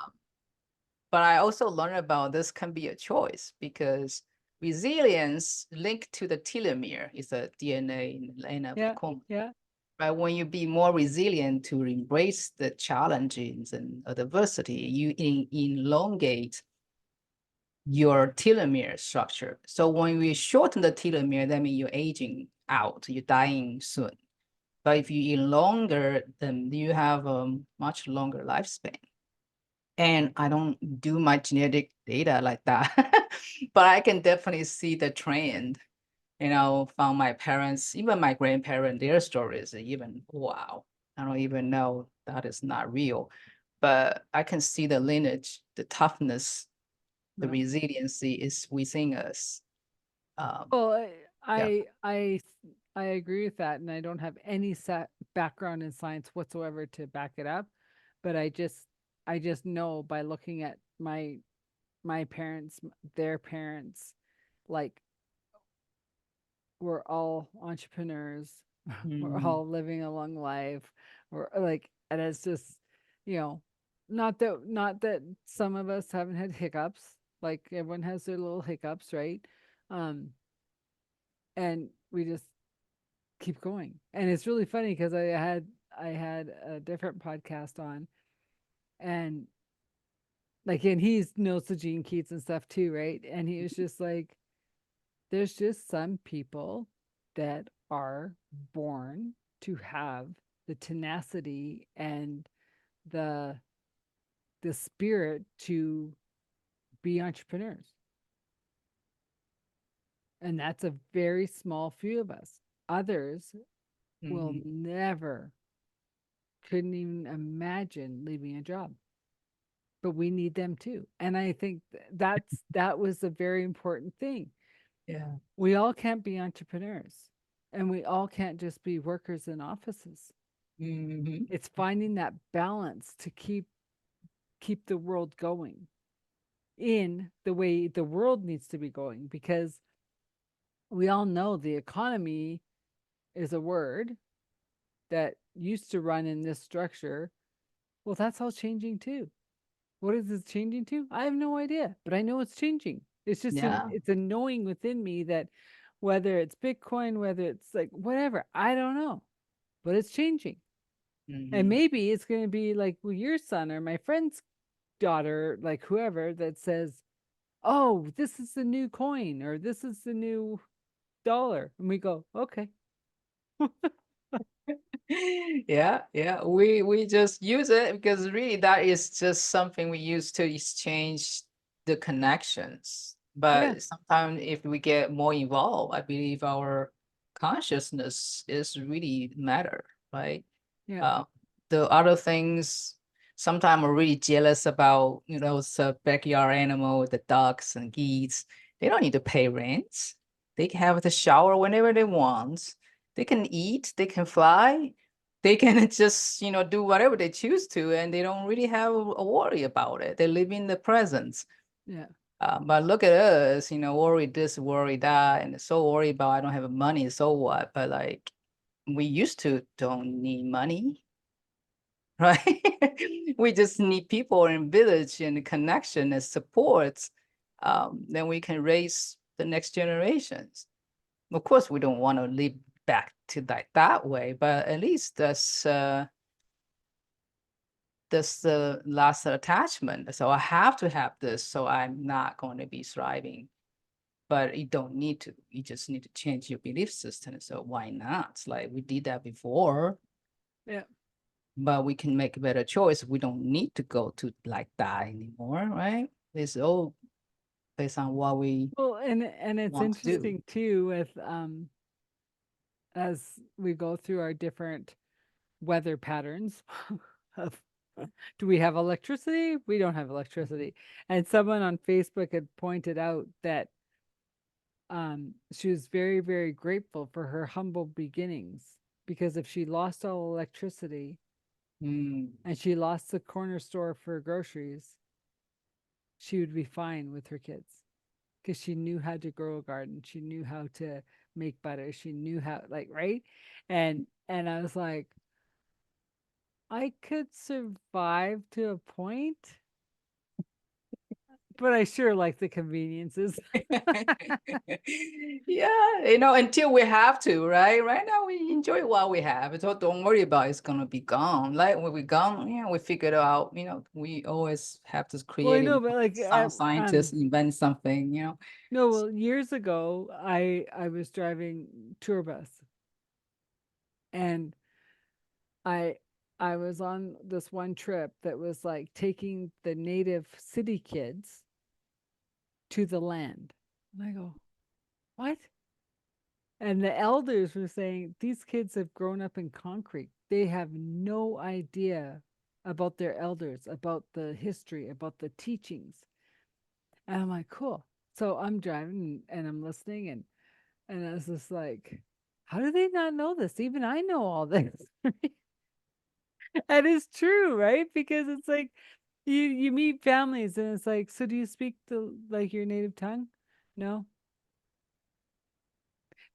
But I also learned about this can be a choice because resilience linked to the telomere is a DNA in the line of the Yeah. chromosome. Yeah. Right? When you be more resilient to embrace the challenges and adversity, you elongate your telomere structure. So when we shorten the telomere, that means you're aging out, you're dying soon. But if you longer, then you have a much longer lifespan. And I don't do my genetic data like that, but I can definitely see the trend, from my parents, even my grandparents, their stories, even, wow, I don't even know that is not real, but I can see the lineage, the toughness, the No. resiliency is within us. Um, Well, yeah. I agree with that, and I don't have any set background in science whatsoever to back it up, but I just know by looking at my parents, their parents, like we're all entrepreneurs, we're Mm, all living a long life, we're like, and it's just, you know, not that some of us haven't had hiccups, like everyone has their little hiccups, right? Um, and we just keep going. And it's really funny because I had a different podcast on, and like, and he's knows the Gene Keats and stuff too, right? And he was just like, there's just some people that are born to have the tenacity and the the spirit to be entrepreneurs. And that's a very small few of us. Others will mhm. never, couldn't even imagine leaving a job, but we need them too. And I think that was a very important thing. Yeah. We all can't be entrepreneurs, and we all can't just be workers in offices. Mhm. It's finding that balance to keep the world going in the way the world needs to be going, because we all know the economy is a word that used to run in this structure. Well, that's all changing too. What is it changing to? I have no idea, but I know it's changing. It's just Yeah. it's a knowing within me that whether it's Bitcoin, whether it's like whatever, I don't know, but it's changing. And Mhm. maybe it's going to be like with your son or my friend's daughter, like whoever that says, "Oh, this is the new coin or this is the new dollar." And we go, "Okay." Yeah, yeah. We just use it because really that is just something we use to exchange the connections. Yeah. But sometimes if we get more involved, I believe our consciousness is really matter, right? Yeah. Uh, the other things, sometimes I'm really jealous about, the backyard animal, the ducks and geese. They don't need to pay rent. They can have the shower whenever they want. They can eat, they can fly, they can just, do whatever they choose to, and they don't really have a worry about it. They live in the present. Yeah. But look at us, worry this, worry that, and so worried about I don't have money, so what? But like we used to don't need money, right? We just need people in village and connection and support. Then we can raise the next generations. Of course, we don't want to live back to that way, but at least that's the last attachment. So I have to have this, so I'm not going to be thriving. But you don't need to. You just need to change your belief system. So why not? Like we did that before, Yeah. but we can make a better choice. We don't need to go to like that anymore, right? It's all based on what we Well, and it's want to do. interesting too with as we go through our different weather patterns of do we have electricity? We don't have electricity. And someone on Facebook had pointed out that she was very, very grateful for her humble beginnings because if she lost all electricity Mm, and she lost the corner store for groceries, she would be fine with her kids because she knew how to grow a garden. She knew how to make butter. She knew how, like, right? And I was like, I could survive to a point, but I sure like the conveniences. yeah, until we have to, right? Right now we enjoy what we have. So don't worry about it's gonna be gone. Like when we gone, we figure it out, we always have this Well, I creative know, but like some scientists invent something. no, well, years ago, I was driving tour bus, and I I was on this one trip that was like taking the native city kids to the land. And I go, what? And the elders were saying these kids have grown up in concrete. They have no idea about their elders, about the history, about the teachings. And I'm like, cool. So I'm driving and I'm listening, and I was just like, how do they not know this? Even I know all this. And it's true, right? Because it's like you meet families and it's like, so do you speak the like your native tongue? No.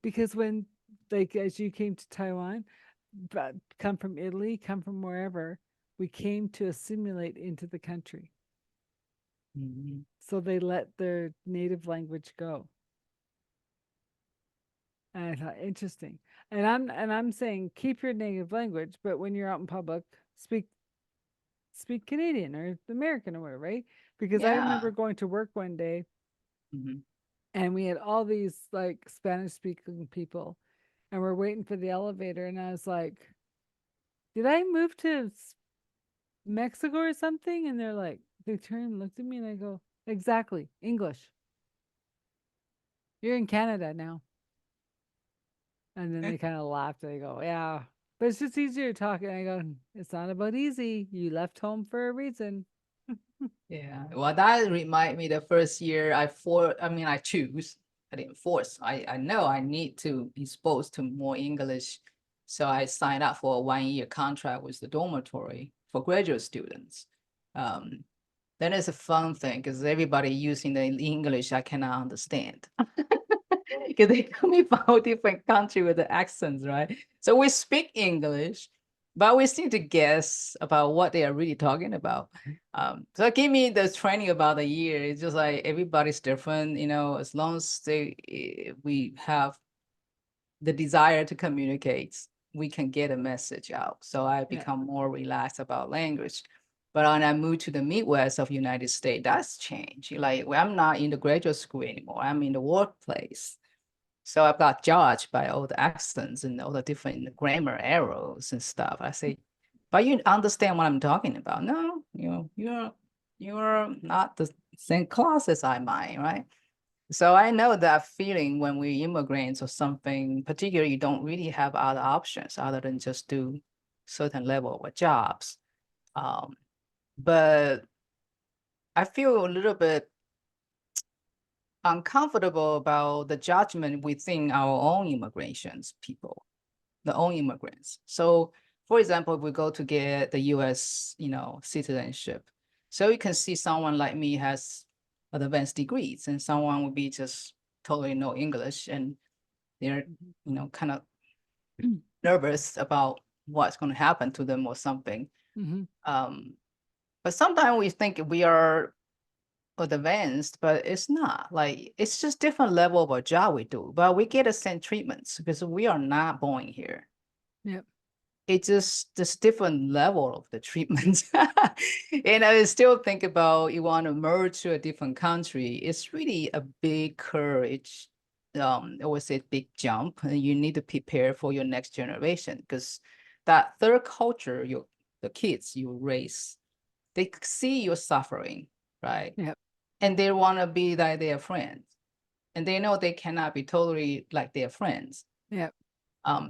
Because when like as you came to Taiwan, but come from Italy, come from wherever, we came to assimilate into the country. Mhm. So they let their native language go. And I thought interesting. And I'm saying keep your native language, but when you're out in public, speak Canadian or American or whatever, right? Because I Yeah. remember going to work one day Mhm. and we had all these like Spanish speaking people and we're waiting for the elevator and I was like, did I move to Mexico or something? And they're like, they turned and looked at me and I go, exactly, English. You're in Canada now. And then they kind of laughed. And they go, yeah, but it's just easier to talk. And I go, it's not about easy. You left home for a reason. Yeah. Well, that remind me the first year I choose. I didn't force. I know I need to be exposed to more English. So I signed up for a 1 year contract with the dormitory for graduate students. Um, then it's a fun thing because everybody using the English I cannot understand. Because they coming from a different country with the accents, right? So we speak English, but we seem to guess about what they are really talking about. So give me the training about a year. It's just like everybody's different, as long as we have the desire to communicate, we can get a message out. So I Yeah. become more relaxed about language. But when I moved to the Midwest of United States, that's changed. Like well, I'm not in the graduate school anymore. I'm in the workplace. So I got judged by all the accents and all the different grammar errors and stuff. I say, but you understand what I'm talking about? No, you're not the same class as I might, right? So I know that feeling when we immigrants or something, particularly you don't really have other options other than just do certain level of jobs. Um, but I feel a little bit uncomfortable about the judgment within our own immigrations people, the own immigrants. So, for example, if we go to get the U.S., citizenship, so you can see someone like me has advanced degrees, and someone would be just totally no English, and they're Mhm. kind of nervous about what's going to happen to them or something. Mhm. Um, but sometimes we think we are advanced, but it's not. Like it's just different level of a job we do, but we get the same treatments because we are not born here. Yep. It's just different level of the treatment. And I still think about you want to merge to a different country. It's really a big courage. I would say big jump, and you need to prepare for your next generation because that third culture, the kids you raise, they see your suffering, right? Yep. And they want to be like their friends, and they know they cannot be totally like their friends. Yep.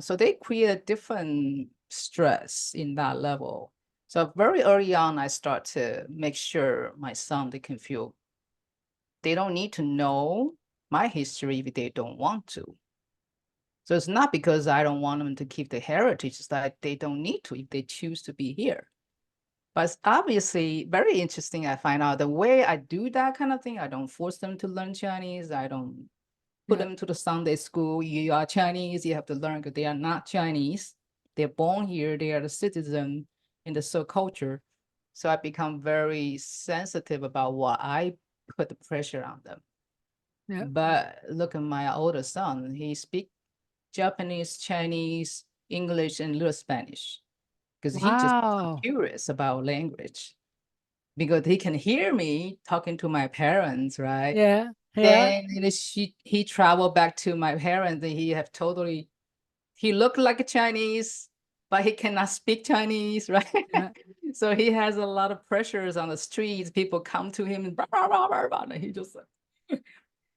So they create a different stress in that level. So very early on, I start to make sure my son they can feel they don't need to know my history if they don't want to. So it's not because I don't want them to keep the heritage, it's that they don't need to if they choose to be here. But it's obviously very interesting. I find out the way I do that kind of thing, I don't force them to learn Chinese. I don't put Yep. them to the Sunday school. You are Chinese, you have to learn because they are not Chinese. They're born here, they are the citizen in the culture. So I become very sensitive about what I put the pressure on them. Yep. But look at my older son, he speaks Japanese, Chinese, English, and little Spanish because he just Wow. curious about language because he can hear me talking to my parents, right? Yeah. Yeah. Then he traveled back to my parents and he looked like a Chinese, but he cannot speak Chinese, right? Yeah. So he has a lot of pressures on the streets. People come to him and blah, blah, blah, blah, blah, and he just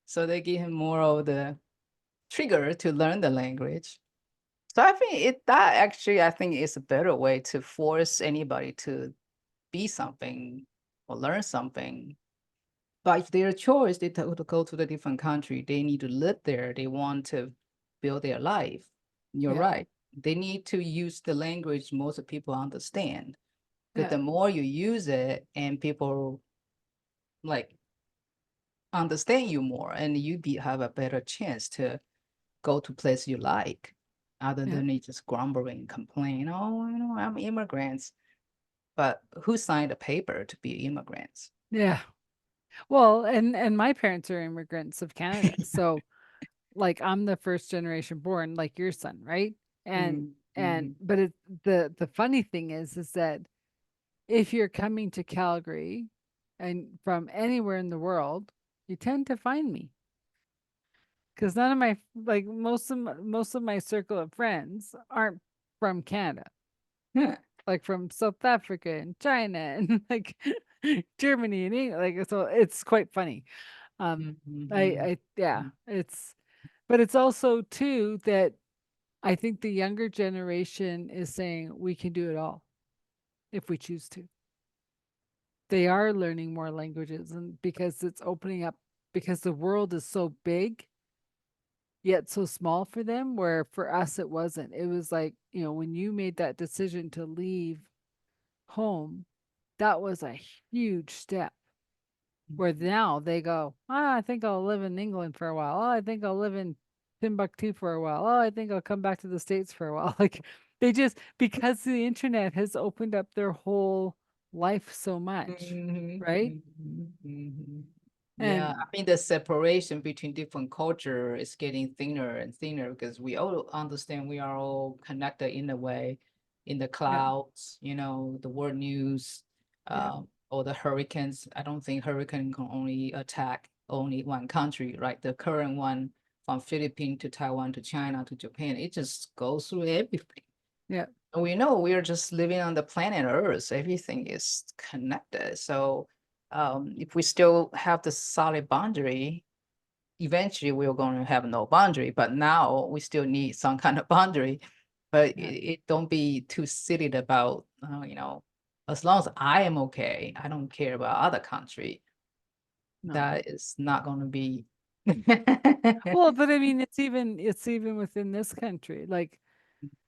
so they give him more of the trigger to learn the language. So I think that actually I think is a better way to force anybody to be something or learn something. But if their choice, to go to the different country, they need to live there. They want to build their life. You're Yep. right. They need to use the language most people understand. Because Yep. the more you use it and people like understand you more, and have a better chance to go to place you like, other Yep. than you just grumbling, complain, oh, I'm immigrants. But who signed a paper to be immigrants? Yeah. Well, and my parents are immigrants of Canada. So like I'm the first generation born like your son, right? And Mm-hmm. but the funny thing is that if you're coming to Calgary and from anywhere in the world, you tend to find me because none of my like most of my circle of friends aren't from Canada, Yeah. like from South Africa and China and like Germany and England. Like so, it's quite funny. Mhm. Yeah, but it's also too that I think the younger generation is saying we can do it all if we choose to. They are learning more languages and because it's opening up because the world is so big yet so small for them where for us it wasn't. It was like, when you made that decision to leave home, that was a huge step. Where now they go, I think I'll live in England for a while. Oh, I think I'll live in Timbuktu for a while. Oh, I think I'll come back to the States for a while. Like they just, because the internet has opened up their whole life so much, Mhm, right? mhm, mhm. Yeah, And I mean the separation between different culture is getting thinner and thinner because we all understand we are all connected in a way, in the yeah, clouds, the world news, yeah, or the hurricanes. I don't think hurricane can only attack only one country, right? The current one from Philippines to Taiwan to China to Japan, it just goes through everything. yeah, We know we are just living on the planet Earth. Everything is connected. So if we still have the solid boundary, eventually we're going to have no boundary. But now we still need some kind of boundary. But yeah, it don't be too silly about, as long as I am okay, I don't care about other country. no. That is not going to be. Well, but I mean, it's even within this country, like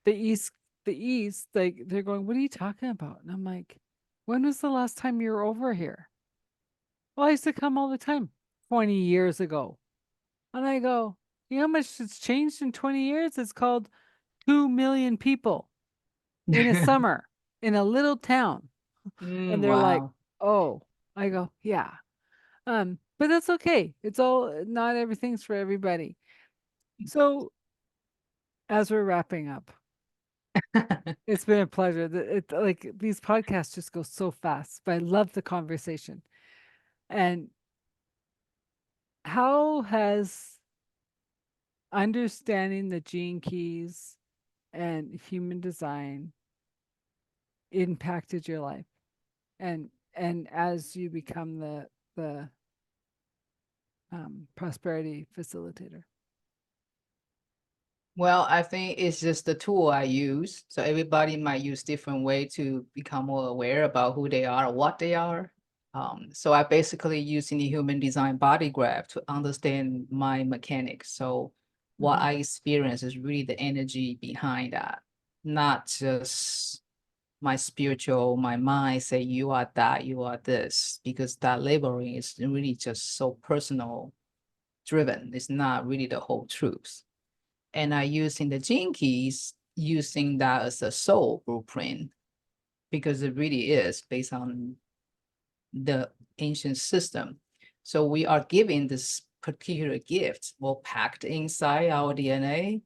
the East, like they're going, what are you talking about? And I'm like, when was the last time you were over here? Well, I used to come all the time 20 years ago. And I go, you know how much it's changed in 20 years? It's called 2 million people in a summer in a little town. And they're like, Wow. oh, I go, yeah. But that's okay. It's all, not everything's for everybody. So as we're wrapping up, it's been a pleasure. It, like these podcasts just go so fast, but I love the conversation. And how has understanding the gene keys and human design impacted your life? And as you become the prosperity facilitator. Well, I think it's just the tool I use. So everybody might use different way to become more aware about who they are, what they are. So I basically using the human design body graph to understand my mechanics. So what Mm-hmm. I experience is really the energy behind that, not just my spiritual, my mind say you are that, you are this, because that labeling is really just so personal driven. It's not really the whole truth. And I using the gene keys, using that as a soul blueprint, because it really is based on the ancient system. So we are given this particular gift, well packed inside our DNA.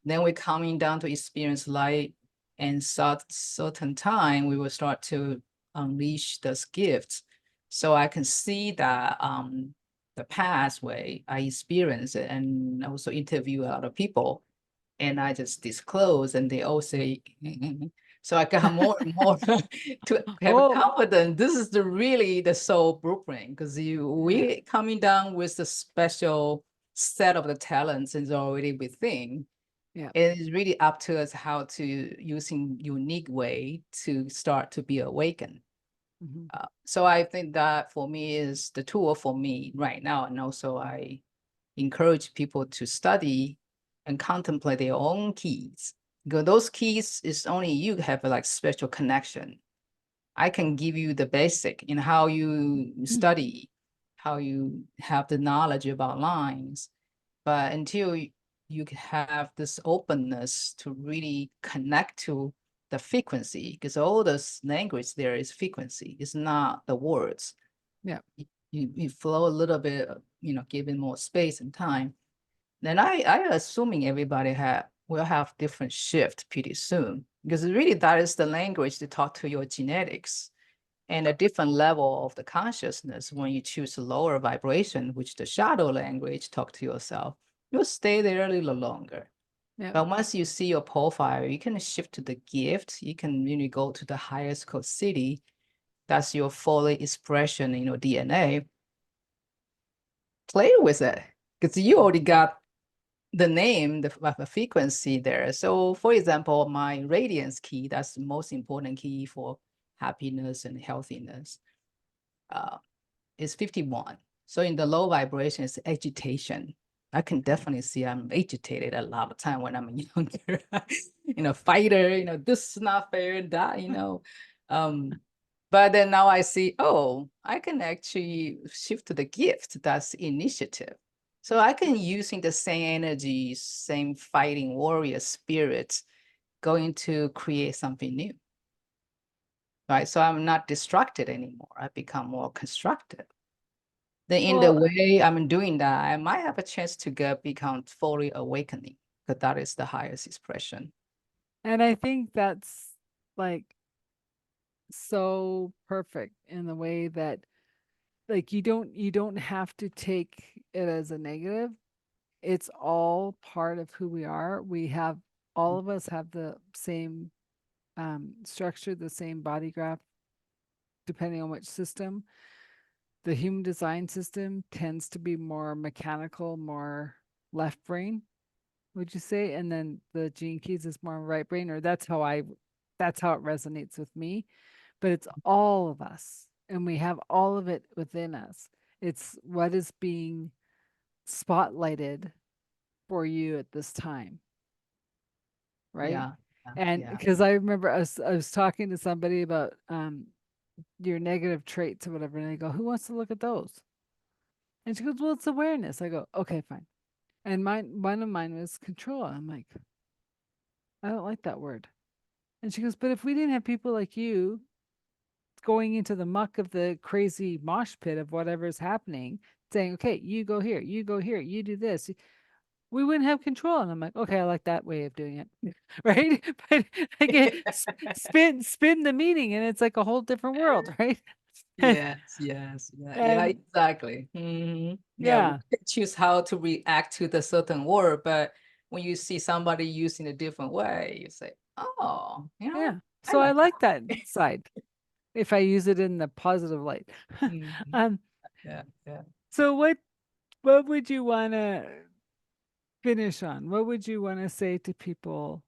Then we're coming down to experience light, and certain time we will start to unleash this gift. So I can see that the pathway I experience it, and also interview a lot of people, and I just disclose, and they all say, so I got more and more to have a Oh, confidence. This is the really the soul blueprint, because yeah, we coming down with the special set of the talents is already within. yeah. It is really up to us how to using unique way to start to be awakened. Hmm. So I think that for me is the tool for me right now, and also I encourage people to study and contemplate their own keys. Because those keys is only you have a like special connection. I can give you the basic in how you study, how you have the knowledge about lines, but until you have this openness to really connect to the frequency, because all this language there is frequency, it's not the words. Yeah. You flow a little bit, given more space and time, then I assuming everybody will have different shift pretty soon, because really that is the language to talk to your genetics, and a different level of the consciousness. When you choose a lower vibration, which the shadow language, talk to yourself, you'll stay there a little longer. Yeah. But once you see your profile, you can shift to the gift. You can really go to the highest code city. That's your fully expression in your DNA. Play with it, because you already got the name, the frequency there. So for example, my radiance key, that's the most important key for happiness and healthiness, uh, is 51. So in the low vibration, it's agitation. I can definitely see I'm agitated a lot of time when I'm younger, fighter, this is not fair, that. Um, but then now I see, oh, I can actually shift to the gift. That's initiative. So I can using the same energy, same fighting warrior spirit, going to create something new. Right. So I'm not distracted anymore. I become more constructive. Then in the Well, way I'm doing that, I might have a chance to become fully awakening, because that is the highest expression. and I think that's like so perfect in the way that like you don't have to take it as a negative. It's all part of who we are. We have all of us have the same structure, the same body graph, depending on which system. The human design system tends to be more mechanical, more left brain, would you say? And then the gene keys is more right brain, or that's how it resonates with me. But it's all of us, and we have all of it within us. It's what is being spotlighted for you at this time, right? Yeah, yeah, And yeah. because I remember I was talking to somebody about your negative traits or whatever. And I go, who wants to look at those? And she goes, well, it's awareness. I go, okay, fine. And one of mine was control. I'm like, I don't like that word. And she goes, but if we didn't have people like you going into the muck of the crazy mosh pit of whatever's happening, saying, okay, you go here, you go here, you do this, we wouldn't have control. And I'm like, okay, I like that way of doing it. Right. But again, spin the meaning and it's like a whole different world, right? Yes, yes, yeah, yeah, And exactly. Yeah, we yeah, can choose how to react to the certain word, but when you see somebody using a different way, you say, "Oh, yeah. I So I like that." like that side if I use it in the positive light. Mhm. um, Yeah, yeah. so what would you want to finish on? What would you want to say to people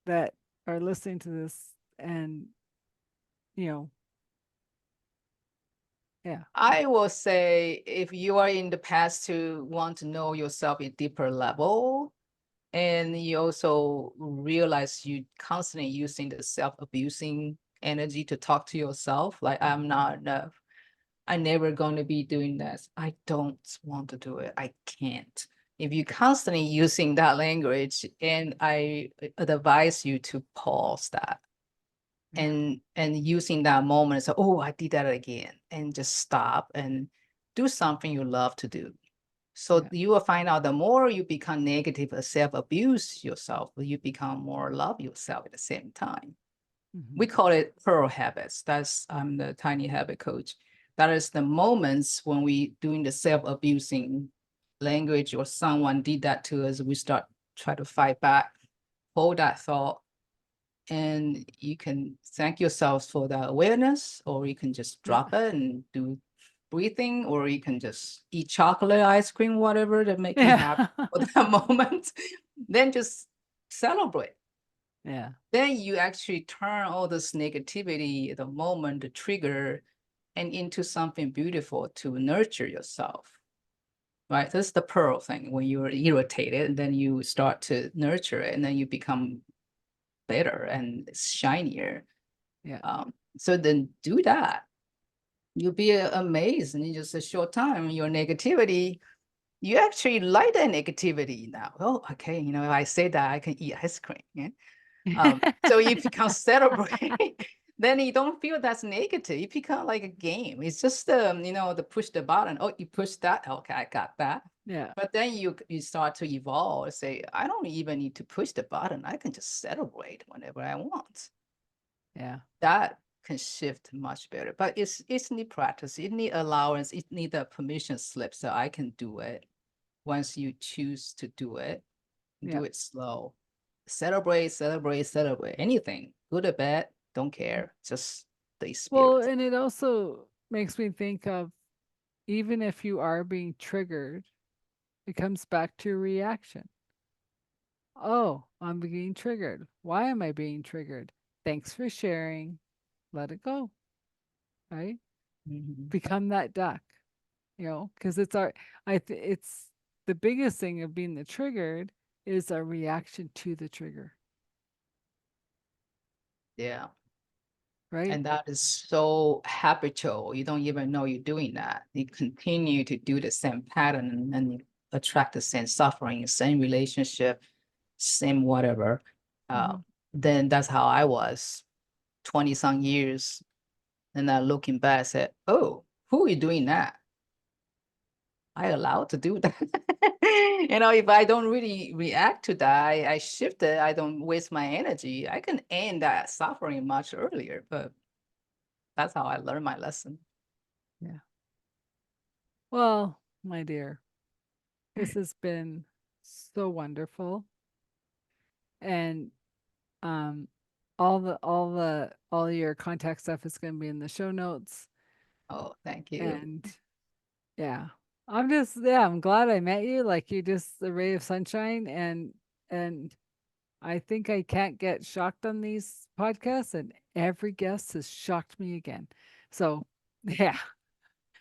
that are listening to this and, you know, yeah. I will say if you are in the past to want to know yourself at deeper level, and you also realize you constantly using the self-abusing energy to talk to yourself, like I'm not enough. I'm never going to be doing this. I don't want to do it. I can't. If you constantly using that language, and I advise you to pause that Yeah. and using that moment, so oh, I did that again, and just stop and do something you love to do. So Yeah. you will find out the more you become negative or self-abuse yourself, you become more love yourself at the same time. Hmm. We call it pearl habits. That's I'm the tiny habit coach. That is the moments when we doing the self-abusing language or someone did that to us, we start try to fight back, hold that thought, and you can thank yourself for the awareness, or you can just Yeah. drop it and do breathing, or you can just eat chocolate, ice cream, whatever that make you happy Yeah. for that moment. Then just celebrate. Yeah. Then you actually turn all this negativity, the moment, the trigger, and into something beautiful to nurture yourself. Right. That's the pearl thing. When you're irritated, then you start to nurture it, and then you become better and shinier. Yeah. So then do that. You'll be amazed in just a short time. Your negativity, you actually like that negativity now. Oh, okay. If I say that, I can eat ice cream. Yeah. So you become celebrate. Then you don't feel that's negative. You become like a game. It's just the push the button. Oh, you push that. Okay, I got that. Yeah. But then you start to evolve. Say, I don't even need to push the button. I can just celebrate whenever I want. Yeah. That can shift much better. But it's need practice. It need allowance. It need a permission slip so I can do it. Once you choose to Yeah. do it slow. Celebrate, celebrate, celebrate. Anything, good or bad, don't care. Just the Well, experience. and it also makes me think of even if you are being triggered, it comes back to your reaction. Oh, I'm being triggered. Why am I being triggered? Thanks for sharing. Let it go. Right? Mhm. Become that duck, because it's the biggest thing of being the triggered is a reaction to the trigger, Yeah. right? And that is so habitual. You don't even know you're doing that. You continue to do the same pattern and you attract the same suffering, same relationship, same whatever. Uh, Hmm. then that's how I was 20 some years. And then looking back, I said, oh, who are you doing that? I allowed to do that. If I don't really react to that, I shift it, I don't waste my energy. I can end that suffering much earlier, but that's how I learned my lesson. Yeah. Well, my dear, this has been so wonderful, and um, all your contact stuff is going to be in the show notes, Oh, thank you. and yeah, I'm glad I met you. Like you're just a ray of sunshine, and I think I can't get shocked on these podcasts, and every guest has shocked me again. So, yeah,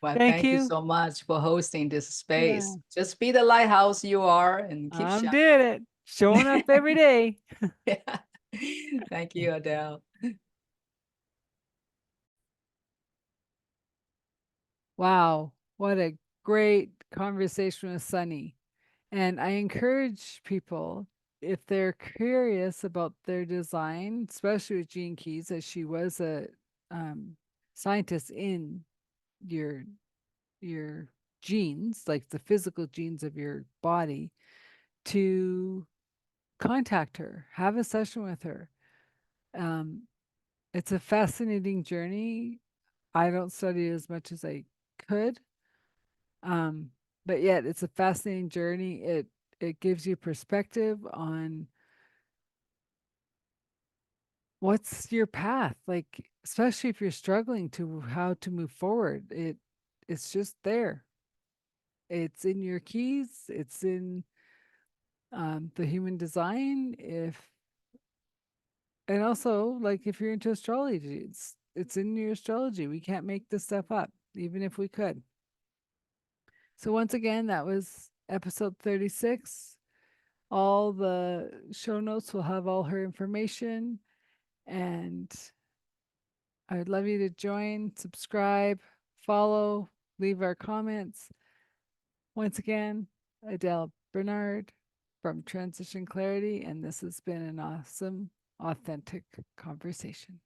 Well, thank thank you you. so much for hosting this Yeah, space. Just be the lighthouse you are and keep I'm shining. did it. Showing up every day. Yeah. Thank you, Adele. Wow, what a great conversation with Sunny. And I encourage people, if they're curious about their design, especially with Gene Keys, as she was a um, scientist in your your genes, like the physical genes of your body, to contact her, have a session with her. Um, it's a fascinating journey. I don't study as much as I could, um, but yet it's a fascinating journey. It gives you perspective on what's your path, like especially if you're struggling to how to move forward. It's just there. It's in your keys. It's in the human design. If and also like if you're into astrology, it's in your astrology. We can't make this stuff up, even if we could. So once again, that was episode 36. All the show notes will have all her information, and I'd love you to join, subscribe, follow, leave our comments. Once again, Adele Bernard from Transition Clarity, and this has been an awesome, authentic conversation.